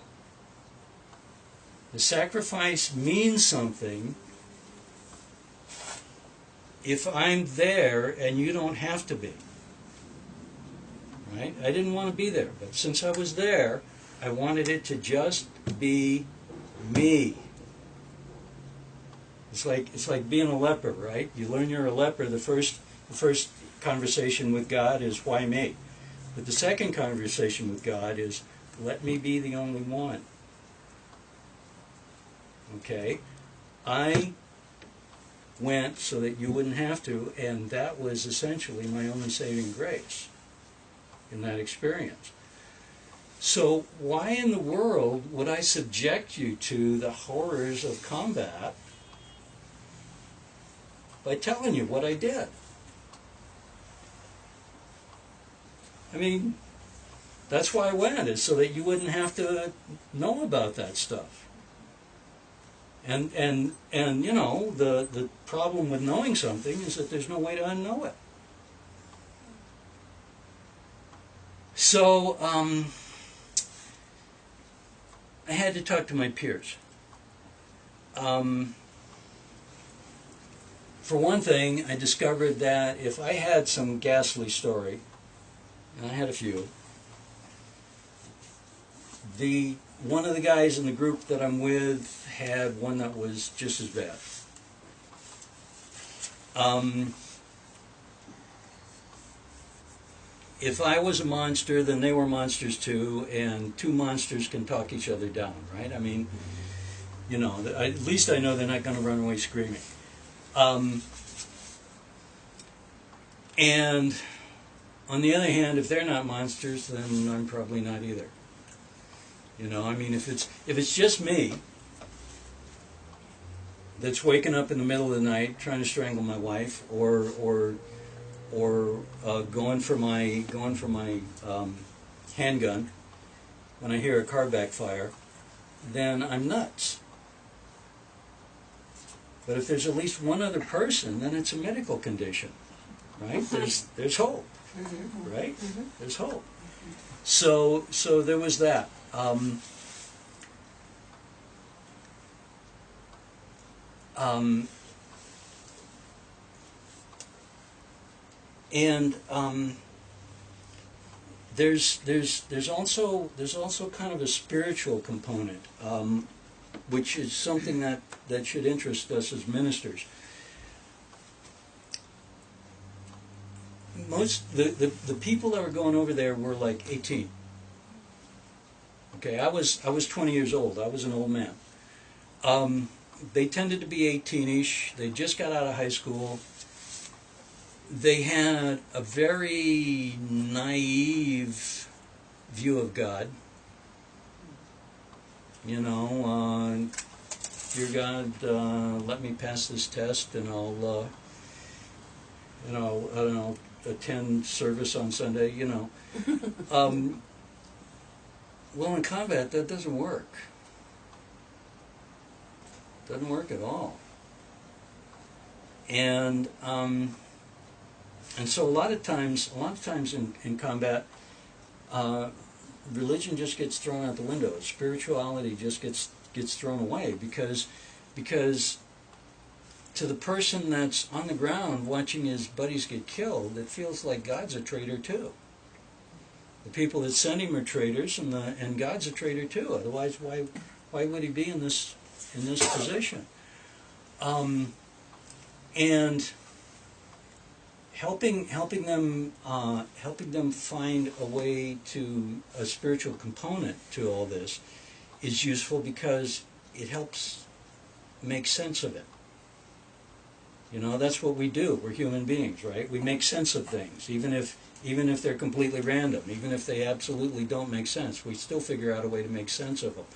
The sacrifice means something if I'm there and you don't have to be. Right? I didn't want to be there, but since I was there, I wanted it to just be me. It's like being a leper, right? You learn you're a leper. The first conversation with God is, why me? But the second conversation with God is, let me be the only one. Okay? I went so that you wouldn't have to, and that was essentially my only saving grace in that experience. So why in the world would I subject you to the horrors of combat by telling you what I did? I mean, that's why I went, is so that you wouldn't have to know about that stuff. And you know, the problem with knowing something is that there's no way to unknow it. So, I had to talk to my peers. For one thing, I discovered that if I had some ghastly story, and I had a few, one of the guys in the group that I'm with had one that was just as bad. If I was a monster, then they were monsters too, and two monsters can talk each other down, right? I mean, you know, at least I know they're not going to run away screaming. And on the other hand, if they're not monsters, then I'm probably not either. You know, I mean, if it's just me that's waking up in the middle of the night trying to strangle my wife, or going for my handgun when I hear a car backfire, then I'm nuts. But if there's at least one other person, then it's a medical condition, right? There's hope, right? There's hope. So there was that. And there's also kind of a spiritual component, which is something that should interest us as ministers. The people that were going over there were like 18. Okay, I was 20 years old. I was an old man. They tended to be 18-ish. They just got out of high school. They had a very naive view of God. You know, dear God, let me pass this test, and I'll, I don't know, attend service on Sunday. You know, well, in combat, that doesn't work. Doesn't work at all. And so a lot of times in combat, religion just gets thrown out the window. Spirituality just gets thrown away because to the person that's on the ground watching his buddies get killed, it feels like God's a traitor too. The people that send him are traitors, and God's a traitor too. Otherwise, why would he be in this position? And helping them find a way to a spiritual component to all this is useful because it helps make sense of it. You know, that's what we do. We're human beings, right? We make sense of things, even if they're completely random, even if they absolutely don't make sense. We still figure out a way to make sense of them.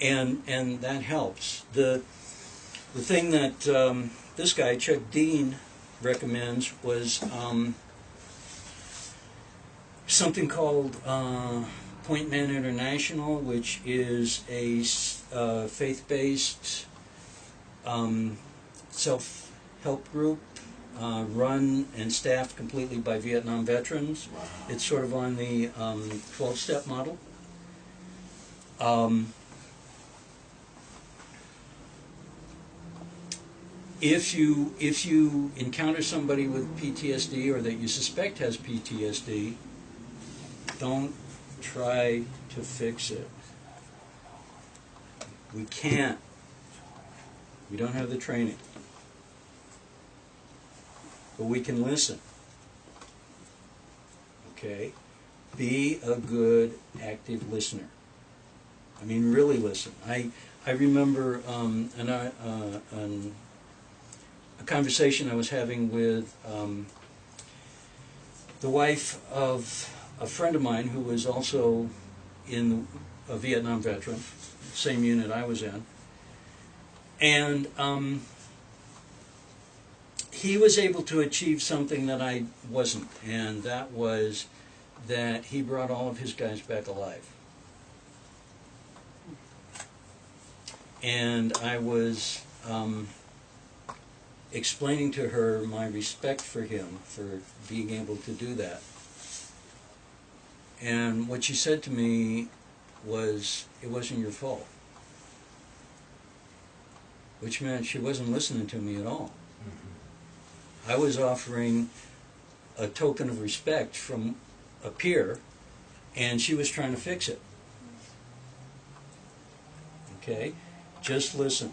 and that helps. The thing that this guy, Chuck Dean, recommends was something called Point Man International, which is a faith-based self-help group run and staffed completely by Vietnam veterans. Wow. It's sort of on the 12-step model. If you encounter somebody with PTSD or that you suspect has PTSD, don't try to fix it. We can't. We don't have the training. But we can listen. Okay? Be a good, active listener. I mean, really listen. I remember a conversation I was having with the wife of a friend of mine who was also a Vietnam veteran, same unit I was in, and he was able to achieve something that I wasn't, and that was that he brought all of his guys back alive. And I was explaining to her my respect for him for being able to do that. And what she said to me was, it wasn't your fault. Which meant she wasn't listening to me at all. Mm-hmm. I was offering a token of respect from a peer, and she was trying to fix it. Okay? Just listen.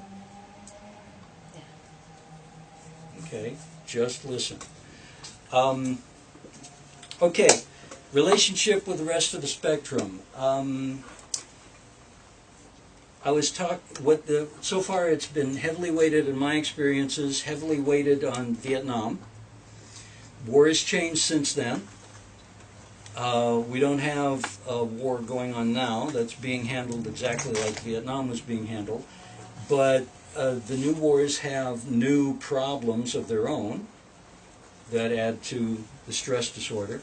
Okay? Just listen. Okay. Relationship with the rest of the spectrum. So far it's been heavily weighted in my experiences, heavily weighted on Vietnam. War has changed since then. We don't have a war going on now that's being handled exactly like Vietnam was being handled, but the new wars have new problems of their own that add to the stress disorder.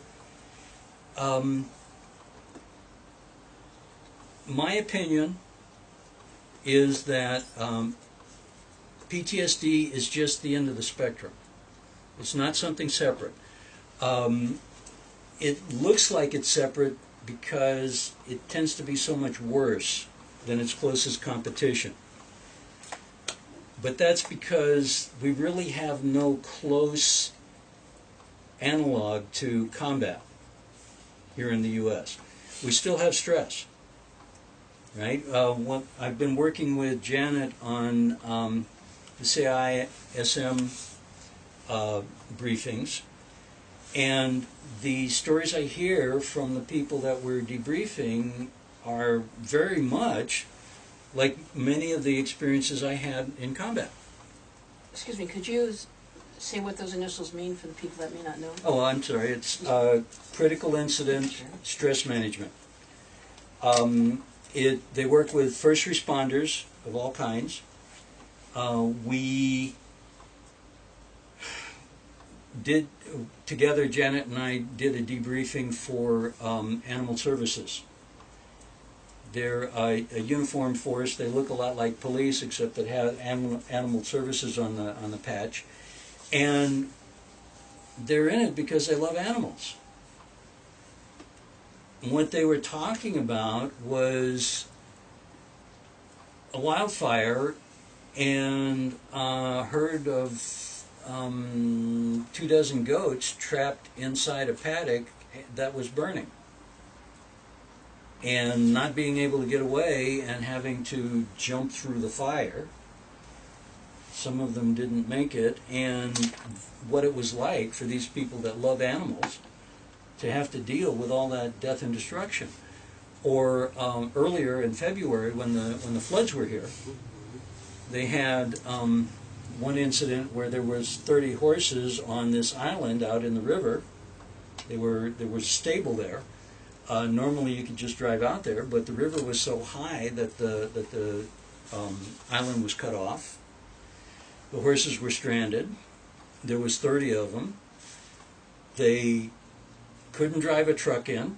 My opinion is that PTSD is just the end of the spectrum. It's not something separate. It looks like it's separate because it tends to be so much worse than its closest competition. But that's because we really have no close analog to combat here in the U.S. We still have stress, right? I've been working with Janet on the CISM briefings, and the stories I hear from the people that we're debriefing are very much like many of the experiences I had in combat. Excuse me, could you say what those initials mean for the people that may not know? Oh, I'm sorry. It's critical incident stress management. They work with first responders of all kinds. We did together. Janet and I did a debriefing for animal services. They're a uniformed force. They look a lot like police, except that have animal services on the patch. And they're in it because they love animals. And what they were talking about was a wildfire and a herd of 24 goats trapped inside a paddock that was burning. And not being able to get away and having to jump through the fire. Some of them didn't make it, and what it was like for these people that love animals to have to deal with all that death and destruction. Or earlier in February, when the floods were here, they had one incident where there was 30 horses on this island out in the river. They were stable there. Normally you could just drive out there, but the river was so high that the island was cut off. The horses were stranded. There was 30 of them. They couldn't drive a truck in.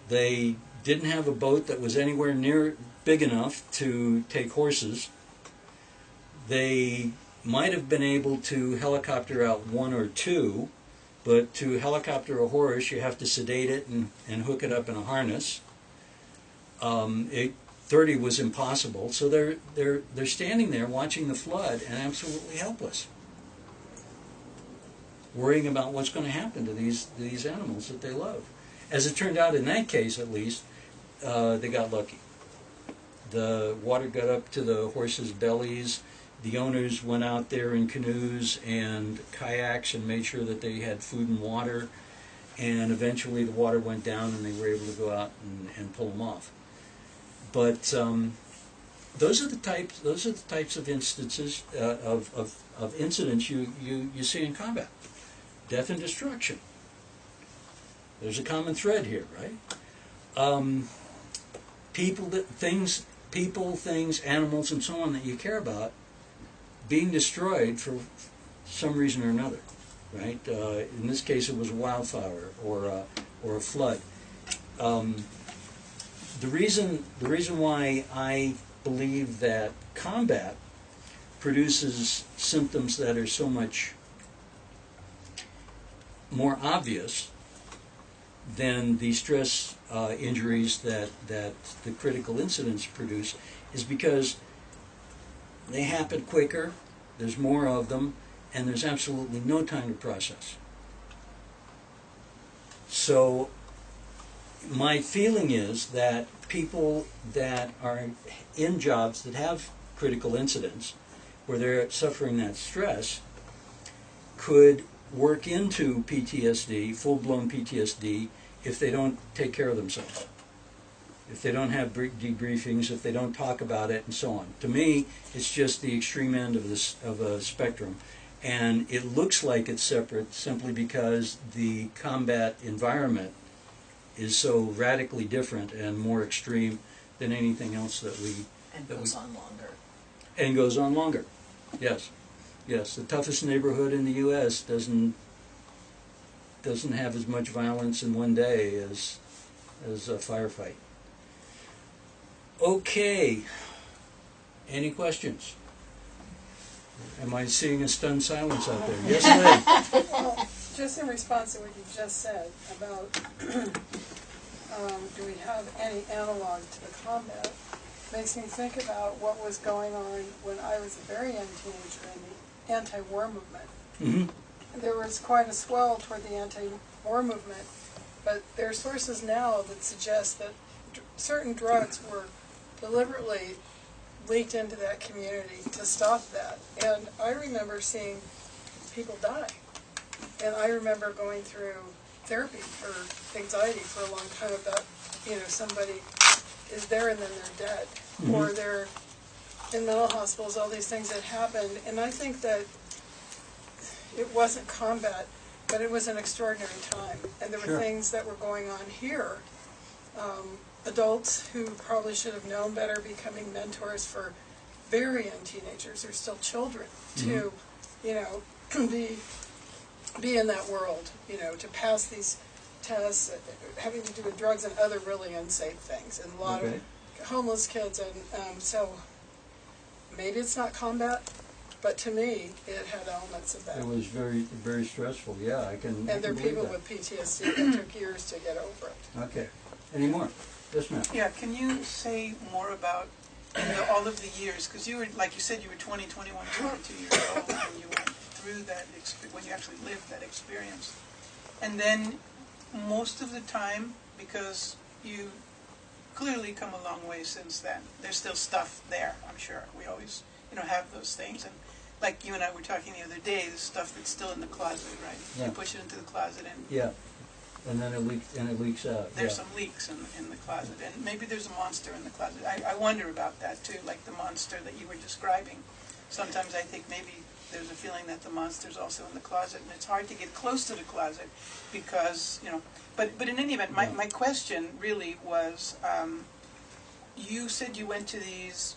They didn't have a boat that was anywhere near big enough to take horses. They might have been able to helicopter out one or two, but to helicopter a horse, you have to sedate it and hook it up in a harness. 30 was impossible, so they're standing there watching the flood and absolutely helpless, worrying about what's going to happen to these animals that they love. As it turned out, in that case at least, they got lucky. The water got up to the horses' bellies. The owners went out there in canoes and kayaks and made sure that they had food and water. And eventually the water went down and they were able to go out and pull them off. But those are the types of instances of incidents you see in combat. Death and destruction. There's a common thread here, right? People, things, animals, and so on that you care about being destroyed for some reason or another, right? In this case, it was a wildfire or a flood. The reason why I believe that combat produces symptoms that are so much more obvious than the stress injuries that the critical incidents produce is because they happen quicker, there's more of them, and there's absolutely no time to process. So my feeling is that people that are in jobs that have critical incidents, where they're suffering that stress, could work into PTSD, full-blown PTSD, if they don't take care of themselves. If they don't have debriefings, if they don't talk about it, and so on. To me, it's just the extreme end of a spectrum. And it looks like it's separate simply because the combat environment is so radically different and more extreme than anything else that we... And goes on longer. And goes on longer, yes. Yes, the toughest neighborhood in the U.S. doesn't have as much violence in one day as a firefight. Okay, any questions? Am I seeing a stunned silence out there? Yes, Lynn? Well, just in response to what you just said about do we have any analog to the combat, makes me think about what was going on when I was a very young teenager in the anti-war movement. Mm-hmm. There was quite a swell toward the anti-war movement, but there are sources now that suggest that certain drugs were deliberately leaked into that community to stop that. And I remember seeing people die. And I remember going through therapy for anxiety for a long time about, somebody is there and then they're dead. Mm-hmm. Or they're in mental hospitals, all these things that happened. And I think that it wasn't combat, but it was an extraordinary time. And there were things that were going on here. Adults who probably should have known better becoming mentors for very young teenagers, they're still children, to, be in that world, to pass these tests, having to do with drugs and other really unsafe things, and a lot of homeless kids, and so maybe it's not combat, but to me, it had elements of that. It was very, very stressful, yeah, I can And there are people with PTSD that took years to get over it. Okay. Any more? Yes, ma'am. Yeah, can you say more about all of the years, because you were, like you said, you were 20, 21, 22 years old when you went through that, when you actually lived that experience. And then most of the time, because you clearly come a long way since then, there's still stuff there, I'm sure. We always, have those things. And like you and I were talking the other day, the stuff that's still in the closet, right? Yeah. You push it into the closet and... Yeah. And then it leaks out. There's some leaks in the closet, and maybe there's a monster in the closet. I wonder about that too, like the monster that you were describing. Sometimes I think maybe there's a feeling that the monster's also in the closet, and it's hard to get close to the closet because, but in any event, my question really was, you said you went to these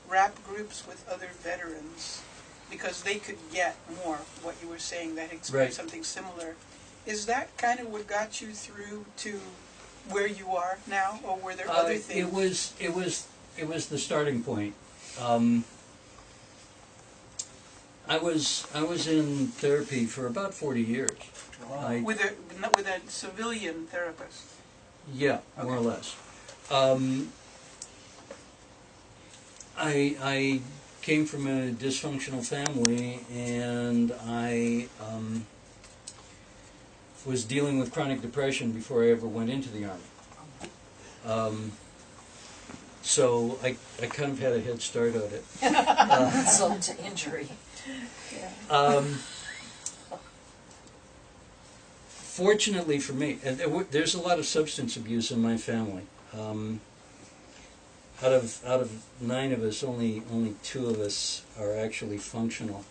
rap groups with other veterans because they could get more, what you were saying, that experienced something similar. Is that kind of what got you through to where you are now, or were there other things? It was the starting point. I was in therapy for about 40 years. Wow. With a civilian therapist? Yeah, more or less. I came from a dysfunctional family, and I was dealing with chronic depression before I ever went into the Army. So I kind of had a head start on it. Insult to injury. Fortunately for me, and there's a lot of substance abuse in my family. Out of 9 of us, only 2 of us are actually functional.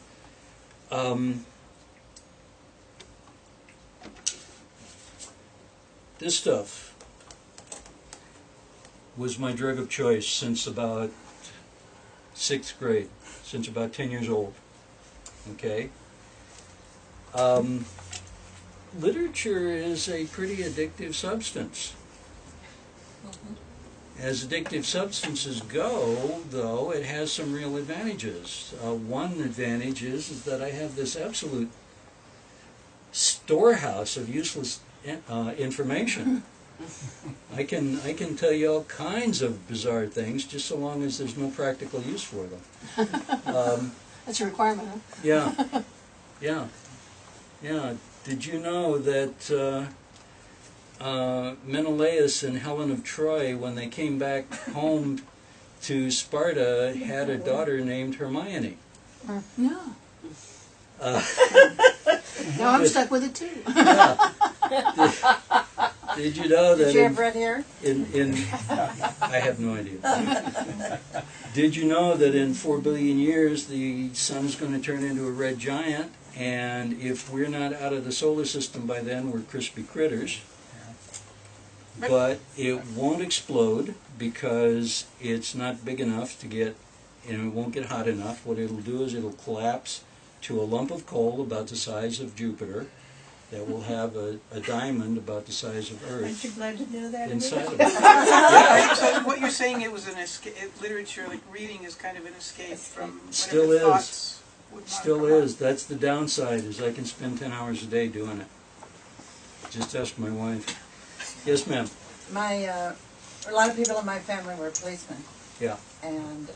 This stuff was my drug of choice since about 6th grade, since about 10 years old. Okay? Literature is a pretty addictive substance. As addictive substances go, though, it has some real advantages. One advantage is that I have this absolute storehouse of useless information. I can tell you all kinds of bizarre things, just so long as there's no practical use for them. That's a requirement, huh? Yeah. Did you know that Menelaus and Helen of Troy, when they came back home to Sparta, had a daughter named Hermione? No. No, I'm stuck with it too. Did you know that? Did you have red hair? I have no idea. Did you know that in 4 billion years the sun's going to turn into a red giant, and if we're not out of the solar system by then, we're crispy critters? But it won't explode because it's not big enough to get, and it won't get hot enough. What it'll do is it'll collapse to a lump of coal about the size of Jupiter that will have a diamond about the size of Earth. Aren't you glad to know that? Inside of it. Yeah. So what you're saying, it was an escape, literature, like reading is kind of an escape from Still whatever is. thoughts would want to Still come is. up. That's the downside, is I can spend 10 hours a day doing it. Just ask my wife. Yes, ma'am. A lot of people in my family were policemen. Yeah. And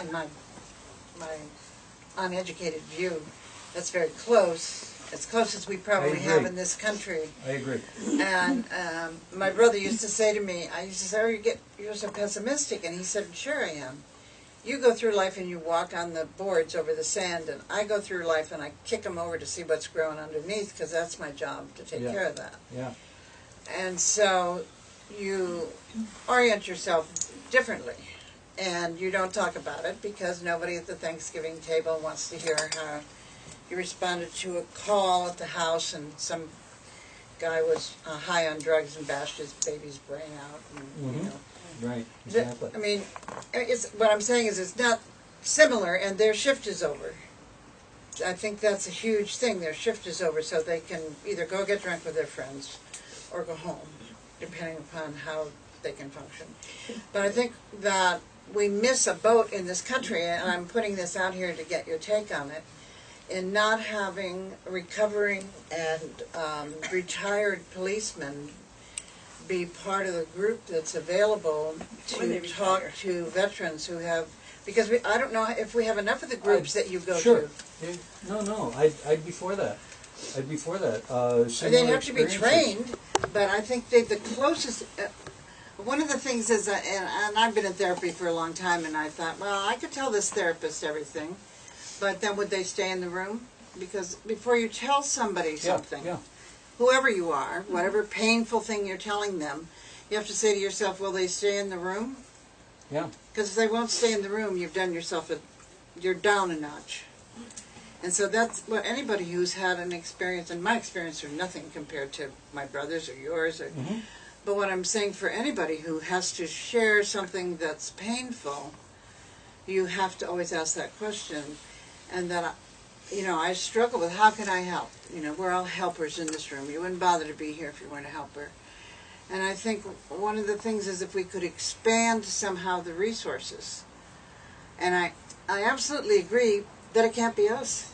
in my uneducated view, that's very close, as close as we probably have in this country. I agree. And my brother used to say to me, I used to say, "Oh, you're so pessimistic," and he said, "Sure I am. You go through life and you walk on the boards over the sand, and I go through life and I kick them over to see what's growing underneath, because that's my job, to take care of that." Yeah. And so you orient yourself differently, and you don't talk about it because nobody at the Thanksgiving table wants to hear how you responded to a call at the house and some guy was high on drugs and bashed his baby's brain out. And, you know. Right, exactly. I mean, what I'm saying is it's not similar, and their shift is over. I think that's a huge thing. Their shift is over, so they can either go get drunk with their friends or go home, depending upon how they can function. But I think that we miss a boat in this country, and I'm putting this out here to get your take on it, in not having recovering and retired policemen be part of the group that's available to talk to veterans who have, because I don't know if we have enough of the groups that you go Sure. to. No, I'd be for that. I'd be for that. They have to be experiences. trained, but I think the closest, one of the things is, and I've been in therapy for a long time, and I thought, well, I could tell this therapist everything, but then would they stay in the room? Because before you tell somebody something, Yeah. whoever you are, whatever painful thing you're telling them, you have to say to yourself, will they stay in the room? Yeah. Because if they won't stay in the room, you've done yourself you're down a notch. And so that's what anybody who's had an experience, and my experience are nothing compared to my brother's or yours, or, but what I'm saying for anybody who has to share something that's painful, you have to always ask that question. And that, I struggle with, how can I help? We're all helpers in this room. You wouldn't bother to be here if you weren't a helper. And I think one of the things is if we could expand somehow the resources. And I absolutely agree that it can't be us.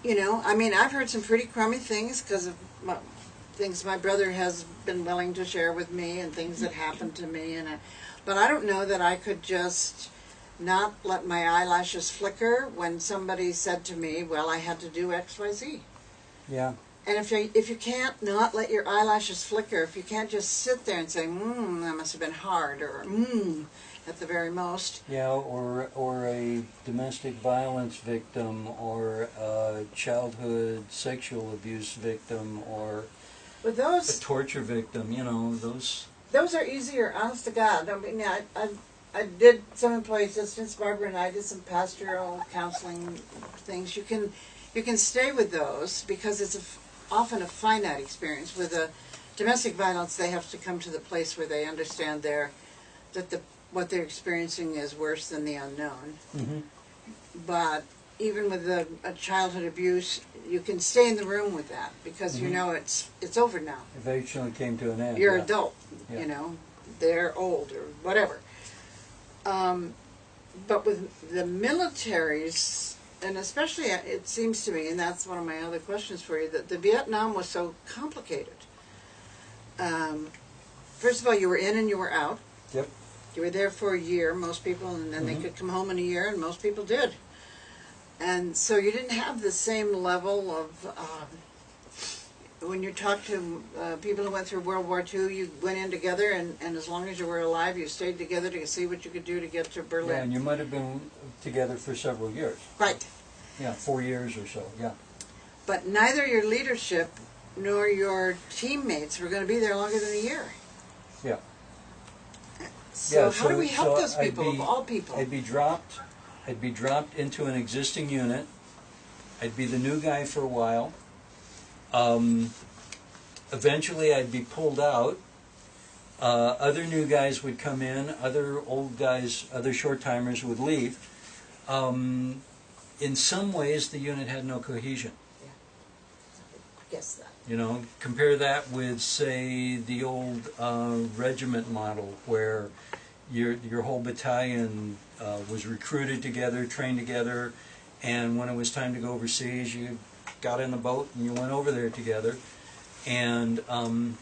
I've heard some pretty crummy things because of things my brother has been willing to share with me and things that happened to me. But I don't know that I could just not let my eyelashes flicker when somebody said to me, well, I had to do X, Y, Z. Yeah. And if you can't not let your eyelashes flicker, if you can't just sit there and say, that must have been hard, or at the very most. Yeah, or a domestic violence victim, or a childhood sexual abuse victim, or but a torture victim, those... Those are easier, honest to God. I did some employee assistance, Barbara and I did some pastoral counseling things. You can stay with those because it's often a finite experience. With a domestic violence, they have to come to the place where they understand what they're experiencing is worse than the unknown. But even with a childhood abuse, you can stay in the room with that because it's over now. Eventually came to an end. You're adult, Yeah. They're old or whatever. But with the militaries, and especially it seems to me, and that's one of my other questions for you, that the Vietnam was so complicated. First of all, you were in and you were out. Yep. You were there for a year, most people, and then they could come home in a year, and most people did. And so you didn't have the same level of, when you talk to people who went through World War II, you went in together, and as long as you were alive, you stayed together to see what you could do to get to Berlin. Yeah, and you might have been together for several years. Right. Yeah, 4 years or so, yeah. But neither your leadership nor your teammates were going to be there longer than a year. Yeah. So how do we help those people, of all people? I'd be dropped into an existing unit. I'd be the new guy for a while. Eventually I'd be pulled out. Other new guys would come in, other old guys, other short-timers would leave. In some ways the unit had no cohesion. Yeah. I guess that. Compare that with, say, the old regiment model where your whole battalion was recruited together, trained together, and when it was time to go overseas, you got in the boat and you went over there together. And, and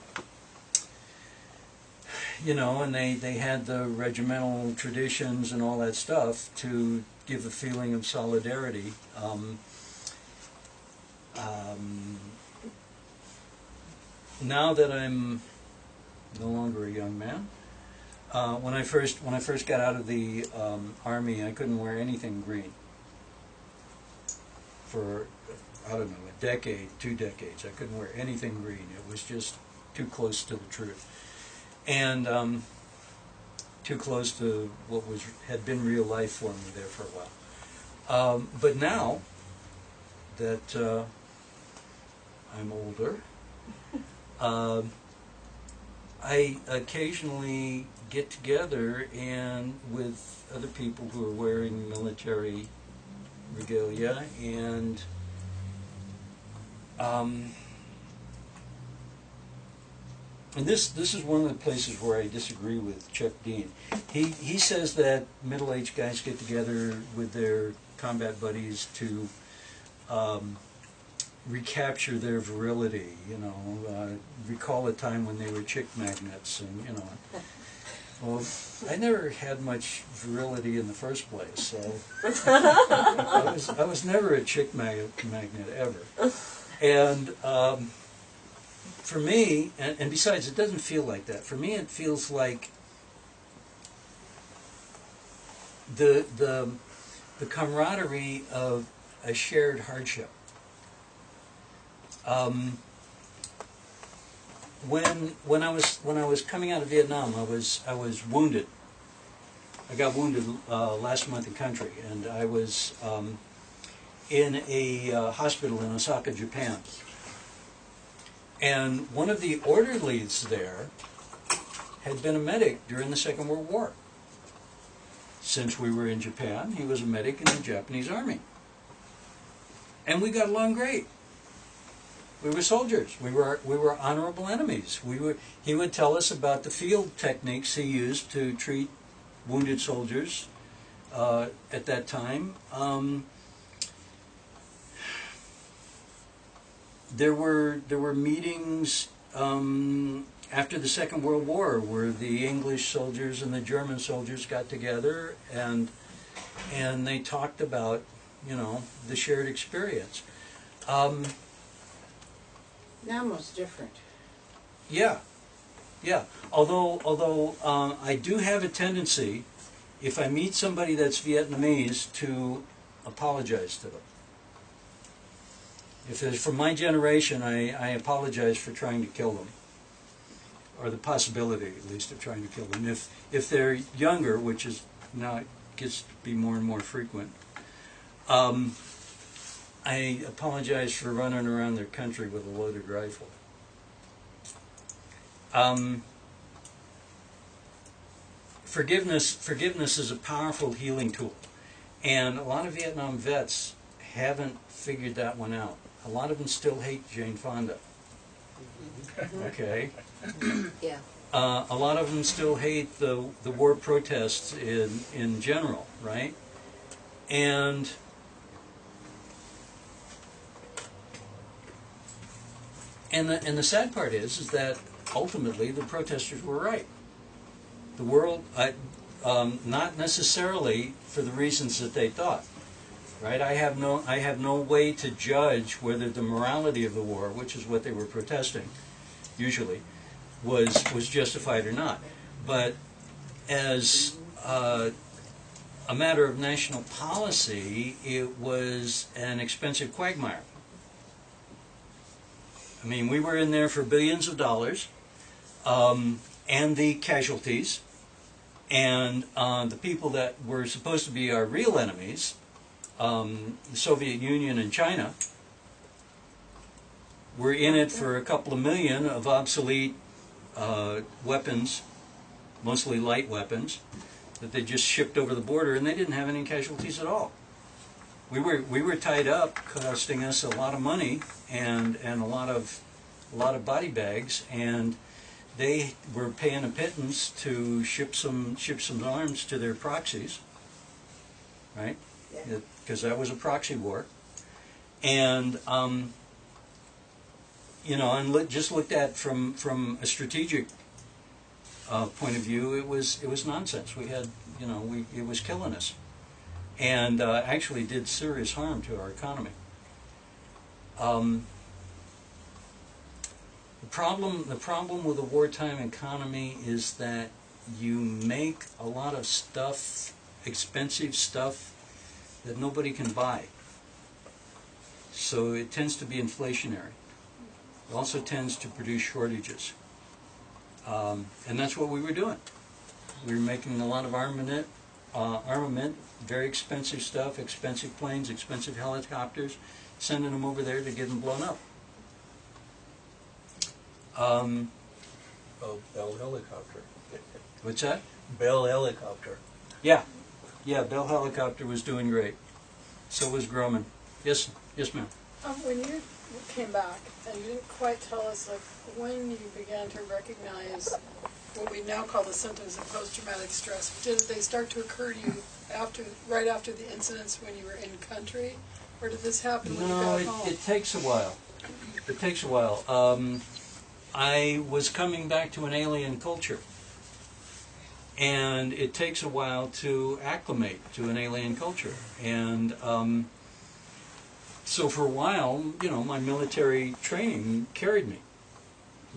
they had the regimental traditions and all that stuff to give a feeling of solidarity. Now that I'm no longer a young man, when I first got out of the Army, I couldn't wear anything green for, I don't know, a decade, 2 decades. I couldn't wear anything green. It was just too close to the truth, and too close to what had been real life for me there for a while. But now that I'm older, I occasionally get together and with other people who are wearing military regalia, and this is one of the places where I disagree with Chuck Dean. He says that middle-aged guys get together with their combat buddies to recapture their virility, recall a time when they were chick magnets, and well, I never had much virility in the first place, so I was never a chick magnet ever. And for me, and besides, it doesn't feel like that. For me, it feels like the camaraderie of a shared hardship. When I was coming out of Vietnam, I was wounded. I got wounded last month in country, and I was in a hospital in Osaka, Japan. And one of the orderlies there had been a medic during the Second World War. Since we were in Japan, he was a medic in the Japanese army. And we got along great. We were soldiers. We were honorable enemies. He would tell us about the field techniques he used to treat wounded soldiers at that time. There were meetings after the Second World War where the English soldiers and the German soldiers got together and they talked about, you know, the shared experience. Now most different. Yeah. Although I do have a tendency, if I meet somebody that's Vietnamese, to apologize to them. If it's from my generation, I apologize for trying to kill them, or the possibility, at least, of trying to kill them. If they're younger, which is now it gets to be more and more frequent, I apologize for running around their country with a loaded rifle. Forgiveness is a powerful healing tool, and a lot of Vietnam vets haven't figured that one out. A lot of them still hate Jane Fonda. Okay. Yeah. A lot of them still hate the war protests in general, right? And the sad part is that ultimately the protesters were right. The world, not necessarily for the reasons that they thought, right? I have no way to judge whether the morality of the war, which is what they were protesting, usually, was justified or not. But as a matter of national policy, it was an expensive quagmire. I mean, we were in there for billions of dollars, and the casualties, and the people that were supposed to be our real enemies, the Soviet Union and China, were in it for a couple of million of obsolete weapons, mostly light weapons, that they just shipped over the border, and they didn't have any casualties at all. We were tied up, costing us a lot of money and a lot of body bags, and they were paying a pittance to ship some arms to their proxies, right? Because that was a proxy war, and you know, and just looked at from a strategic point of view, it was nonsense. We had, you know, it was killing us, and actually did serious harm to our economy. The problem with the wartime economy is that you make a lot of stuff, expensive stuff, that nobody can buy. So it tends to be inflationary. It also tends to produce shortages. And that's what we were doing. We were making a lot of armament, very expensive stuff, expensive planes, expensive helicopters, sending them over there to get them blown up. Bell helicopter. What's that? Bell helicopter. Yeah, Bell helicopter was doing great. So was Grumman. Yes, ma'am. When you came back, and you didn't quite tell us, like, when you began to recognize what we now call the symptoms of post-traumatic stress, did they start to occur to you right after the incidents when you were in country, or did this happen when you got home? It takes a while. It takes a while. I was coming back to an alien culture, and it takes a while to acclimate to an alien culture. And so for a while, you know, my military training carried me.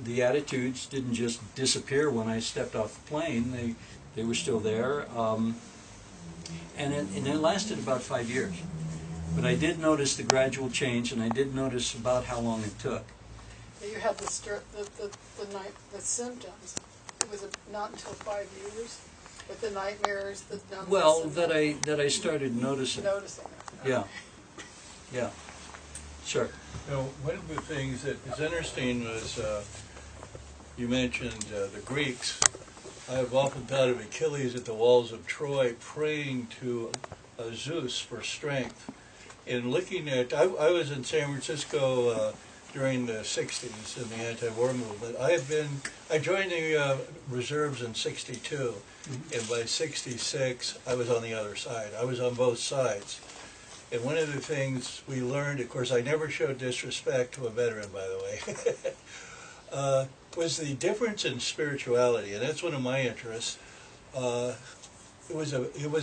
The attitudes didn't just disappear when I stepped off the plane. They were still there. And it lasted about 5 years. But I did notice the gradual change, and I did notice about how long it took. You had the symptoms. Was it not until 5 years? With the nightmares, the numbness? Well, that I started noticing. Noticing it. Yeah. Sure. You know, one of the things that is interesting was you mentioned the Greeks. I have often thought of Achilles at the walls of Troy praying to Zeus for strength. And looking at, I was in San Francisco during the 60s in the anti-war movement. I joined the reserves in 62, and by 66 I was on the other side. I was on both sides. And one of the things we learned, of course I never showed disrespect to a veteran, by the way, was the difference in spirituality, and that's one of my interests. It was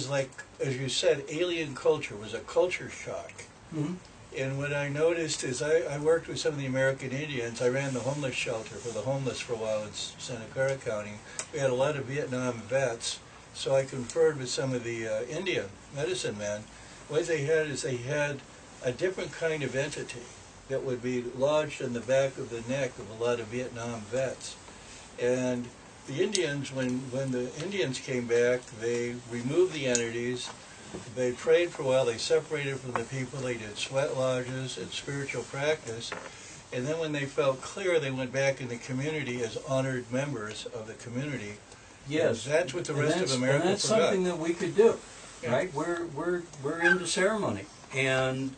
like, as you said, alien culture. It was a culture shock. Mm-hmm. And what I noticed is I worked with some of the American Indians. I ran the homeless shelter for the homeless for a while in Santa Clara County. We had a lot of Vietnam vets, so I conferred with some of the Indian medicine men. What they had is they had a different kind of entity that would be lodged in the back of the neck of a lot of Vietnam vets. And the Indians, when the Indians came back, they removed the entities. They prayed for a while. They separated from the people. They did sweat lodges and spiritual practice. And then when they felt clear, they went back in the community as honored members of the community. Yes. And that's what the rest of America and that's forgot. something that we could do, Yeah. right? We're into ceremony, and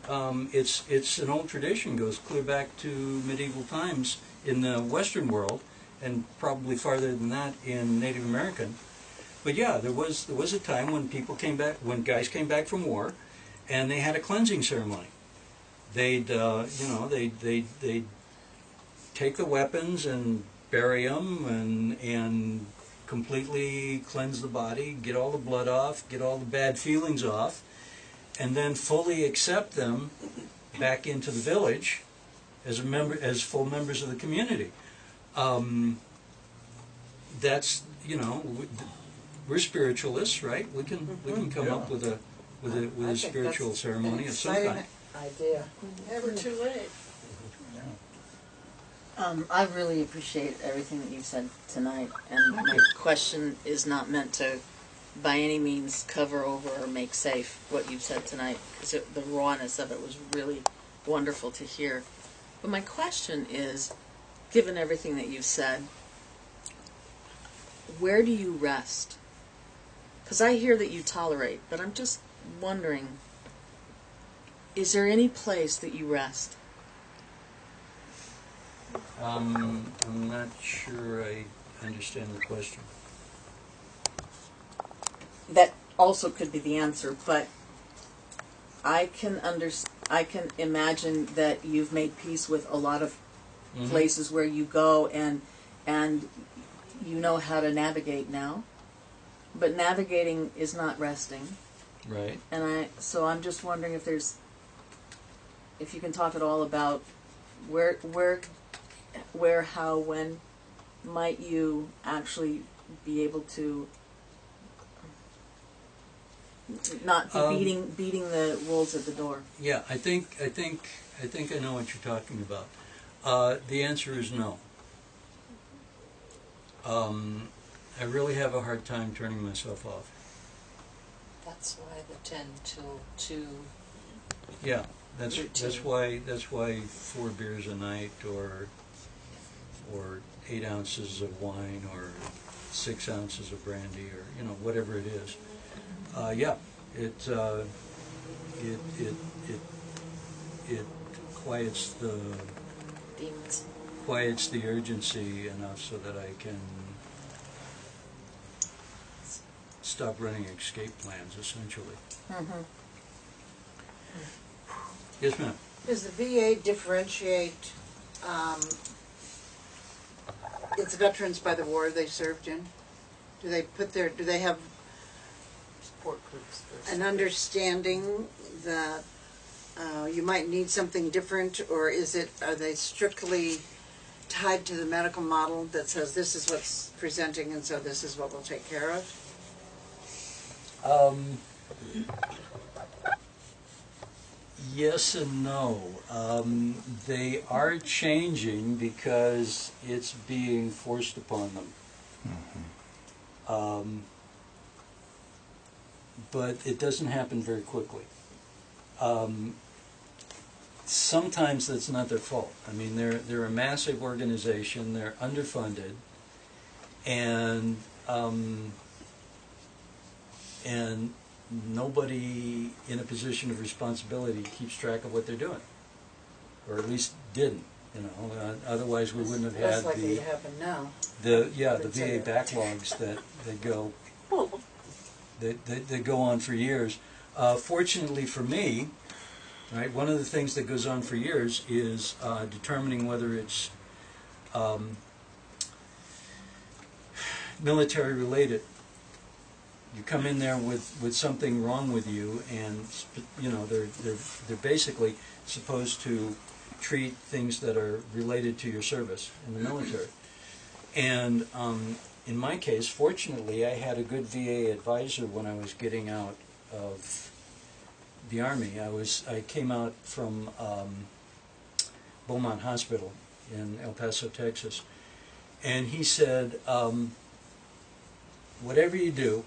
it's an old tradition. Goes clear back to medieval times in the Western world, and probably farther than that in Native American. But yeah, there was a time when people came back, when guys came back from war, and they had a cleansing ceremony. They'd they'd take the weapons and bury them and completely cleanse the body, get all the blood off, get all the bad feelings off, and then fully accept them back into the village as full members of the community. That's, we're spiritualists, right? We can come up with a spiritual ceremony of some kind. Idea. Never too late. I really appreciate everything that you've said tonight, and my question is not meant to, by any means, cover over or make safe what you've said tonight, because the rawness of it was really wonderful to hear. But my question is, given everything that you've said, where do you rest? Because I hear that you tolerate, but I'm just wondering, is there any place that you rest? I'm not sure I understand the question. That also could be the answer, but I can imagine that you've made peace with a lot of places where you go, and you know how to navigate now. But navigating is not resting. Right. And so I'm just wondering if you can talk at all about where, how, when might you actually be able to not be beating the wolves at the door? Yeah, I think I know what you're talking about. The answer is no. I really have a hard time turning myself off. That's why the 10 till 2. Yeah, that's why 4 beers a night, or 8 ounces of wine, or 6 ounces of brandy, or whatever it is. Yeah, it quiets Demons. the urgency enough so that I can stop running escape plans, essentially. Mm-hmm. Yes, ma'am. Does the VA differentiate its veterans by the war they served in? Do they have Support groups. an understanding that you might need something different, or are they strictly tied to the medical model that says this is what's presenting and so this is what we'll take care of? Yes and no. They are changing because it's being forced upon them. But it doesn't happen very quickly. sometimes that's not their fault. I mean, they're a massive organization. They're underfunded, and nobody in a position of responsibility keeps track of what they're doing, or at least didn't. You know, otherwise we wouldn't have That's had likely to happen now. the VA backlogs that go on for years. Fortunately for me, right, one of the things that goes on for years is determining whether it's military related. You come in there with something wrong with you, and you know they're basically supposed to treat things that are related to your service in the military. And in my case, fortunately, I had a good VA advisor when I was getting out of the Army. I came out from Beaumont Hospital in El Paso, Texas, and he said, whatever you do,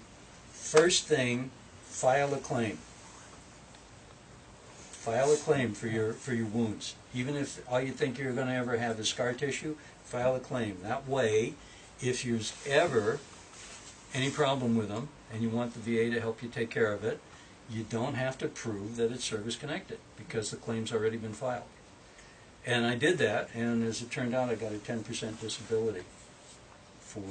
first thing, file a claim. File a claim for your wounds. Even if all you think you're going to ever have is scar tissue, file a claim. That way, if there's ever any problem with them and you want the VA to help you take care of it, you don't have to prove that it's service-connected because the claim's already been filed. And I did that, and as it turned out, I got a 10% disability for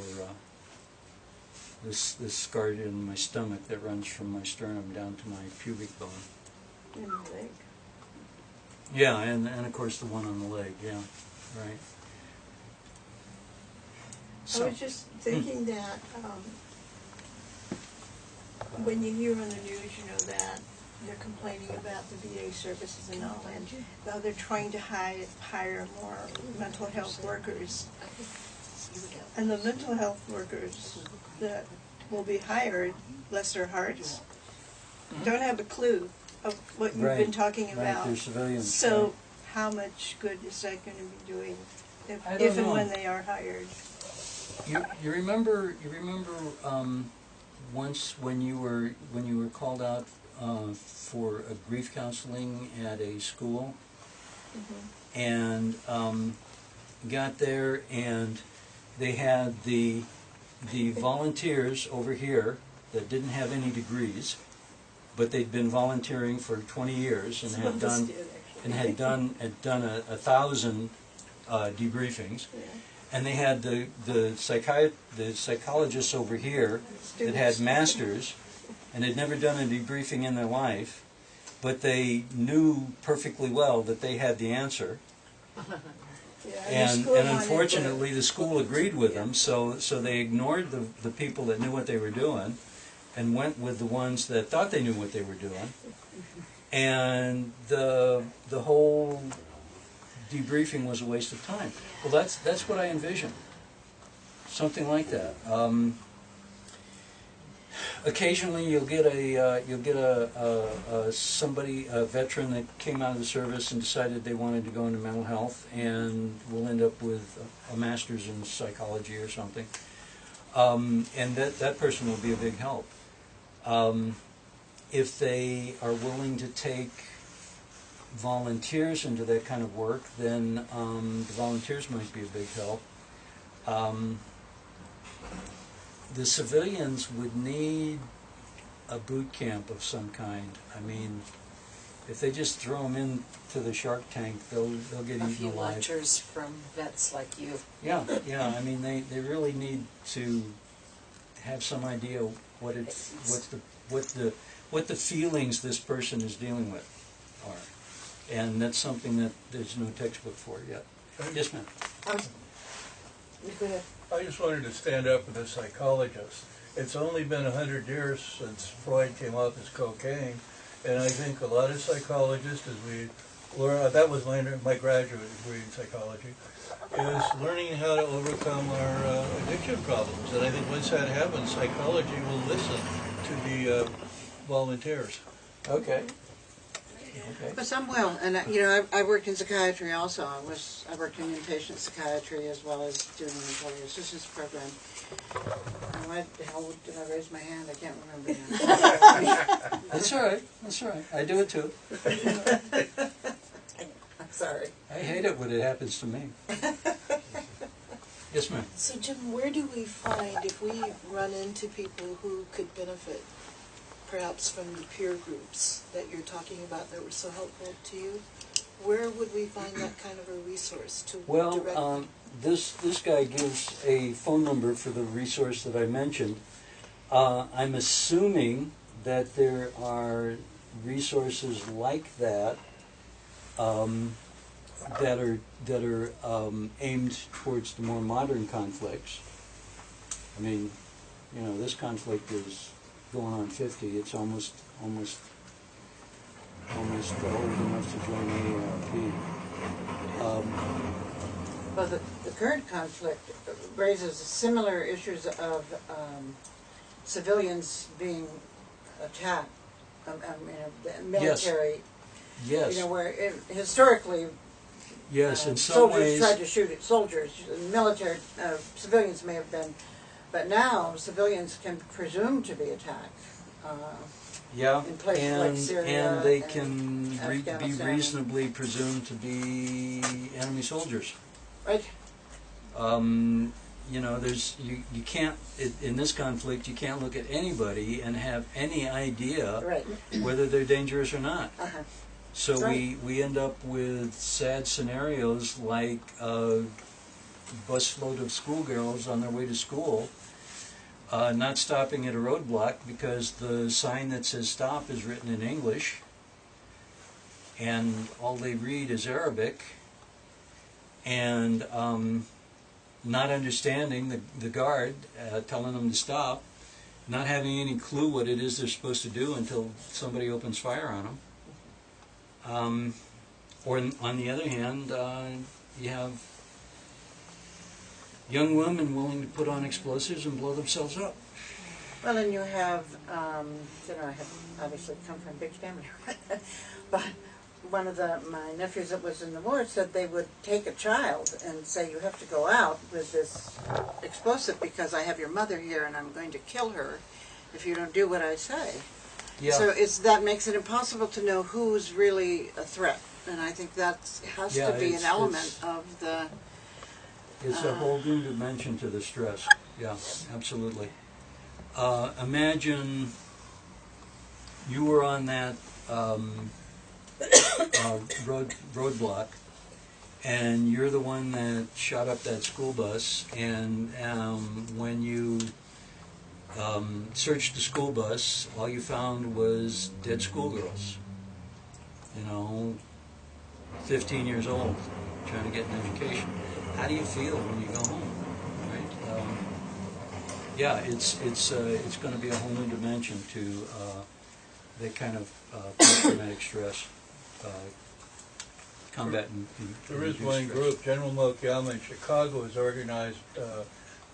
this scar in my stomach that runs from my sternum down to my pubic bone. In the leg. Yeah, and of course the one on the leg, yeah, right. I was just thinking that when you hear on the news, you know, that they're complaining about the VA services and all, and now they're trying to hire more mental health workers. And the mental health workers that will be hired, bless their hearts, don't have a clue of what you've been talking about. They're civilians. So right. how much good is that going to be doing if know. and when they are hired? You remember once when you were called out for a grief counseling at a school, and got there and they had the volunteers over here that didn't have any degrees, but they'd been volunteering for 20 years and had done 1,000 debriefings. Yeah. And they had the psychologists over here that had masters and had never done a debriefing in their life, but they knew perfectly well that they had the answer. And unfortunately the school agreed with them, so they ignored the people that knew what they were doing and went with the ones that thought they knew what they were doing. And the whole debriefing was a waste of time. Well, that's what I envision. Something like that. Occasionally, you'll get a veteran that came out of the service and decided they wanted to go into mental health, and will end up with a master's in psychology or something. And that person will be a big help. If they are willing to take volunteers into that kind of work, then the volunteers might be a big help. The civilians would need a boot camp of some kind. I mean, if they just throw them into the shark tank, they'll get eaten alive. A few lectures from vets like you. Yeah. I mean, they really need to have some idea what the feelings this person is dealing with are. And that's something that there's no textbook for yet. Yes, ma'am. Go ahead. I just wanted to stand up with a psychologist. It's only been 100 years since Freud came off his cocaine, and I think a lot of psychologists, as we learn, that was my graduate degree in psychology, is learning how to overcome our addiction problems. And I think once that happens, psychology will listen to the volunteers. Okay. But some will, and I worked in psychiatry also. I worked in inpatient psychiatry as well as doing an employee assistance program. And why the hell did I raise my hand? I can't remember now. That's all right. I do it too. Sorry. I hate it when it happens to me. Yes, ma'am. So Jim, where do we find, if we run into people who could benefit perhaps from the peer groups that you're talking about that were so helpful to you, where would we find that kind of a resource to direct? Well, this guy gives a phone number for the resource that I mentioned. I'm assuming that there are resources like that that are aimed towards the more modern conflicts. I mean, you know, this conflict is going on 50. It's almost old enough to join AARP. Well, the current conflict raises similar issues of civilians being attacked. The military. Yes. You know, where historically, Yes, in some soldiers ways. tried to shoot at soldiers. Military civilians may have been, but now civilians can presume to be attacked. Yeah, in places like Syria and they and can be Afghanistan. reasonably presumed to be enemy soldiers. Right. You know, you can't, in this conflict, you can't look at anybody and have any idea Right. whether they're dangerous or not. Uh-huh. So Right. we end up with sad scenarios like a busload of schoolgirls on their way to school not stopping at a roadblock because the sign that says stop is written in English and all they read is Arabic, and not understanding the guard telling them to stop, not having any clue what it is they're supposed to do until somebody opens fire on them. Or on the other hand, you have young women willing to put on explosives and blow themselves up. Well, and you have, you know, I have obviously come from a big family, but one of my nephews that was in the war said they would take a child and say, you have to go out with this explosive because I have your mother here and I'm going to kill her if you don't do what I say. Yeah. So that makes it impossible to know who's really a threat, and I think that has to be an element of the... It's a whole new dimension to the stress. Yeah, absolutely. Imagine you were on that roadblock, and you're the one that shot up that school bus, and when you searched the school bus, all you found was dead schoolgirls. You know, 15 years old, trying to get an education. How do you feel when you go home, right? Yeah, it's going to be a whole new dimension to that kind of post-traumatic stress, combat and there is reduce one stress. group, General Mokyama in Chicago, has organized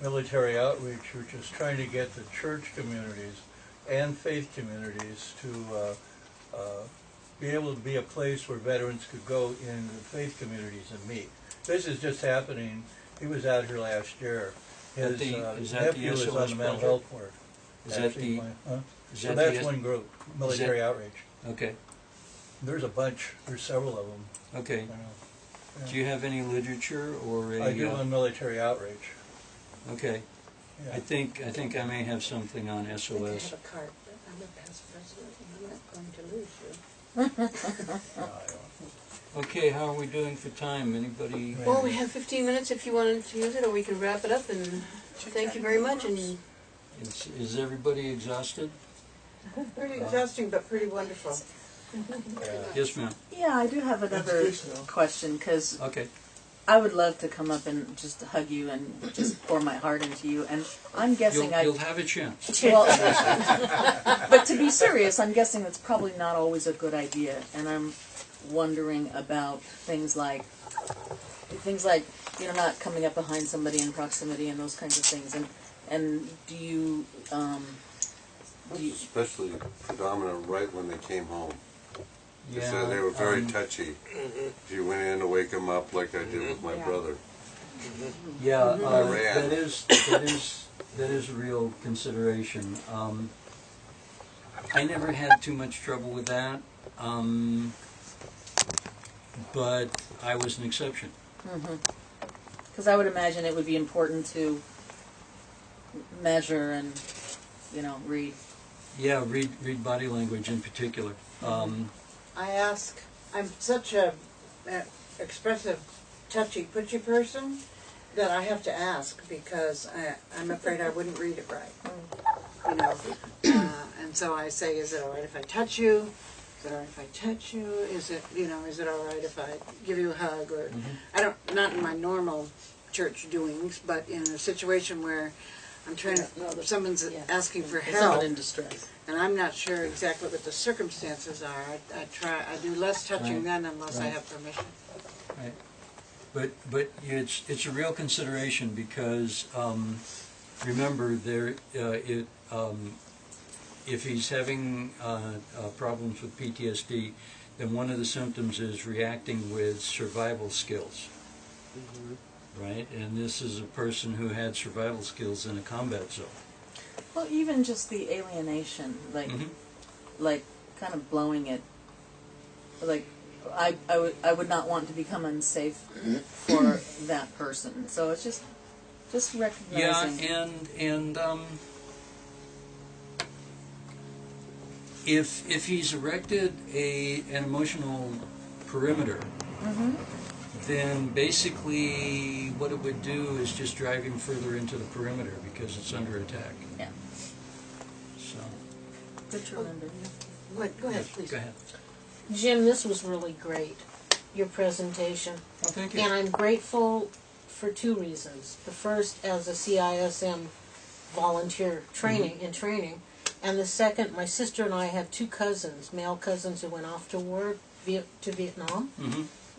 military outreach, which is trying to get the church communities and faith communities to be able to be a place where veterans could go in the faith communities and meet. This is just happening. He was out here last year. His nephew is on the mental health board. Is that the? So that's one group, military outreach. Okay. There's a bunch. There's several of them. Okay. You know. Yeah. Do you have any literature or a? I do on military outreach. Okay. Yeah. I think I may have something on SOS. I have a card, but I'm a past president and I'm not going to lose you. Okay, how are we doing for time? Anybody? Well, we have 15 minutes if you wanted to use it, or we can wrap it up, and thank you very much. And Is everybody exhausted? Pretty exhausting, but pretty wonderful. Yes, ma'am. Yeah, I do have another question, because Okay. I would love to come up and just hug you and just pour my heart into you. And I'm guessing You'll have a chance. Well, but to be serious, I'm guessing that's probably not always a good idea. And I'm wondering about things like not coming up behind somebody in proximity and those kinds of things. And do you especially predominant right when they came home. Yeah. They were very touchy. If you went in to wake them up like I did with my brother. Yeah, I ran. that is a real consideration. I never had too much trouble with that. but I was an exception. Because I would imagine it would be important to measure and, read. Yeah, read body language in particular. I ask, I'm such a expressive, touchy, pushy person that I have to ask because I'm afraid I wouldn't read it right. And so I say, is it all right if I touch you? Is it all right if I touch you? Is it all right if I give you a hug? Or not in my normal church doings, but in a situation where I'm trying to, someone's asking for help. Someone in distress. And I'm not sure exactly what the circumstances are. I do less touching then unless I have permission. Right. But it's a real consideration because remember if he's having problems with PTSD, then one of the symptoms is reacting with survival skills. Right? And this is a person who had survival skills in a combat zone. Well, even just the alienation, like kind of blowing it. Like I would not want to become unsafe for that person. So it's just recognizing. Yeah, and if he's erected an emotional perimeter, then basically what it would do is just drive him further into the perimeter because it's under attack. Yeah. So. Good to remember. Go ahead, please. Go ahead. Jim, this was really great, your presentation. Oh, thank you. And I'm grateful for two reasons. The first, as a CISM volunteer training, and the second, my sister and I have two cousins, male cousins who went off to war to Vietnam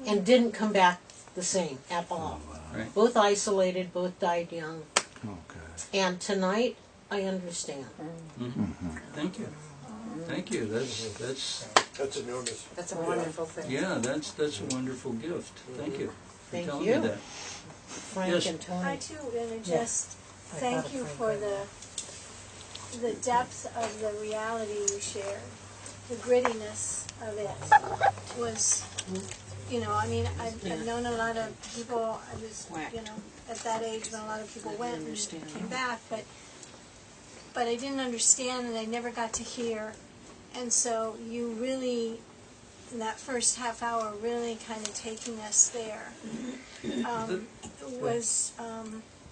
and didn't come back the same at all. Oh, wow. Right. Both isolated, both died young. Okay. And tonight, I understand. Thank you. Thank you. That's enormous. That's a wonderful thing. Yeah, that's a wonderful gift. Thank you. Thank for telling you. me that. Frank Yes. and Tony. I too want to just thank you for the depth of the reality you shared, the grittiness of it was, I've known a lot of people. I was, at that age when a lot of people went and came back, but I didn't understand and I never got to hear, and so you really, in that first half hour, really kind of taking us there, was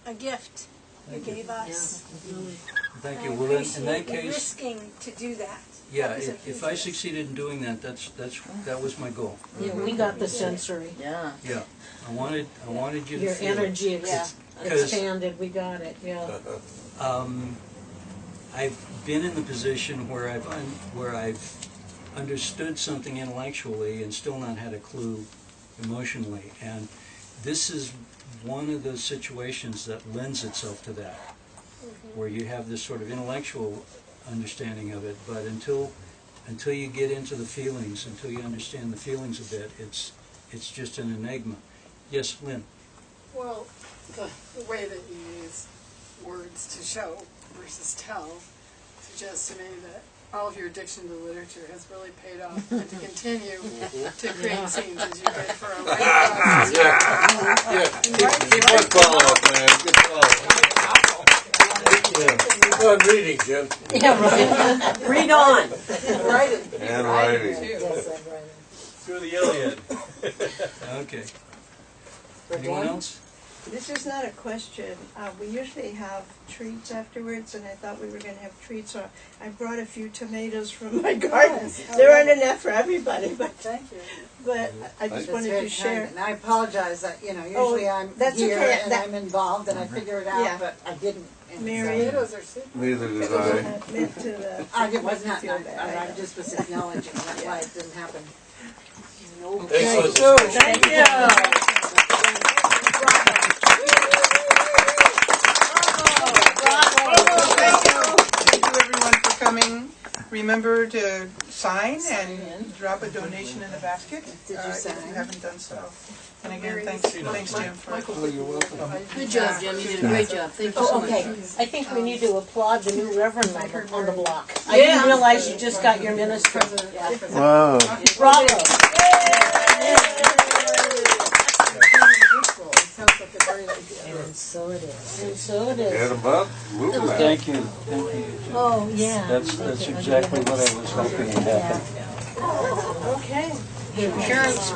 a gift you gave us. Thank And you. I Well, in appreciate that you case, risking to do that. yeah, That was a if I huge risk. succeeded in doing that, that was my goal. Yeah, we got the sensory. Yeah. Yeah, I wanted you to Your feel energy it. 'Cause, expanded. We got it. Yeah. I've been in the position where I've understood something intellectually and still not had a clue emotionally, and this is one of those situations that lends itself to that, where you have this sort of intellectual understanding of it, but until you get into the feelings, until you understand the feelings a bit, it's just an enigma. Yes, Lynn. Well, the way that you use words to show versus tell suggests to me that all of your addiction to literature has really paid off, and to continue to create scenes as you did for a right. Keep on follow-up, man. Good follow-up. Keep on reading, Jim. Yeah, right. Read on. And writing. Through the Iliad. Okay. Anyone else? This is not a question. We usually have treats afterwards, and I thought we were going to have treats, so I brought a few tomatoes from my garden. Yes. There aren't enough for everybody, but Thank you. I just That's wanted very to share. kind. And I apologize that, usually I'm that's here okay. and I'm involved and I figure it out, Yeah. but I didn't. And Mary. Tomatoes are super. Neither did It I. wasn't meant to. I was wasn't not, feel bad. I just was acknowledging that's why it didn't happen. Thanks, So, Thank you. Thank you everyone for coming. Remember to sign and drop a donation in the basket Did you if sign? you haven't done so. And again, thanks Jim for. Oh, you're welcome. Good job, Jim. You did a great job. Thank you so much. Okay, I think we need to applaud the new reverend on the block. I didn't realize you just got your ministry. Wow. Bravo. great idea. And so it is. And so it is. Get them up, move them out. Thank you, thank you. Oh, yeah. That's exactly what I was hoping would happen. Okay. The insurance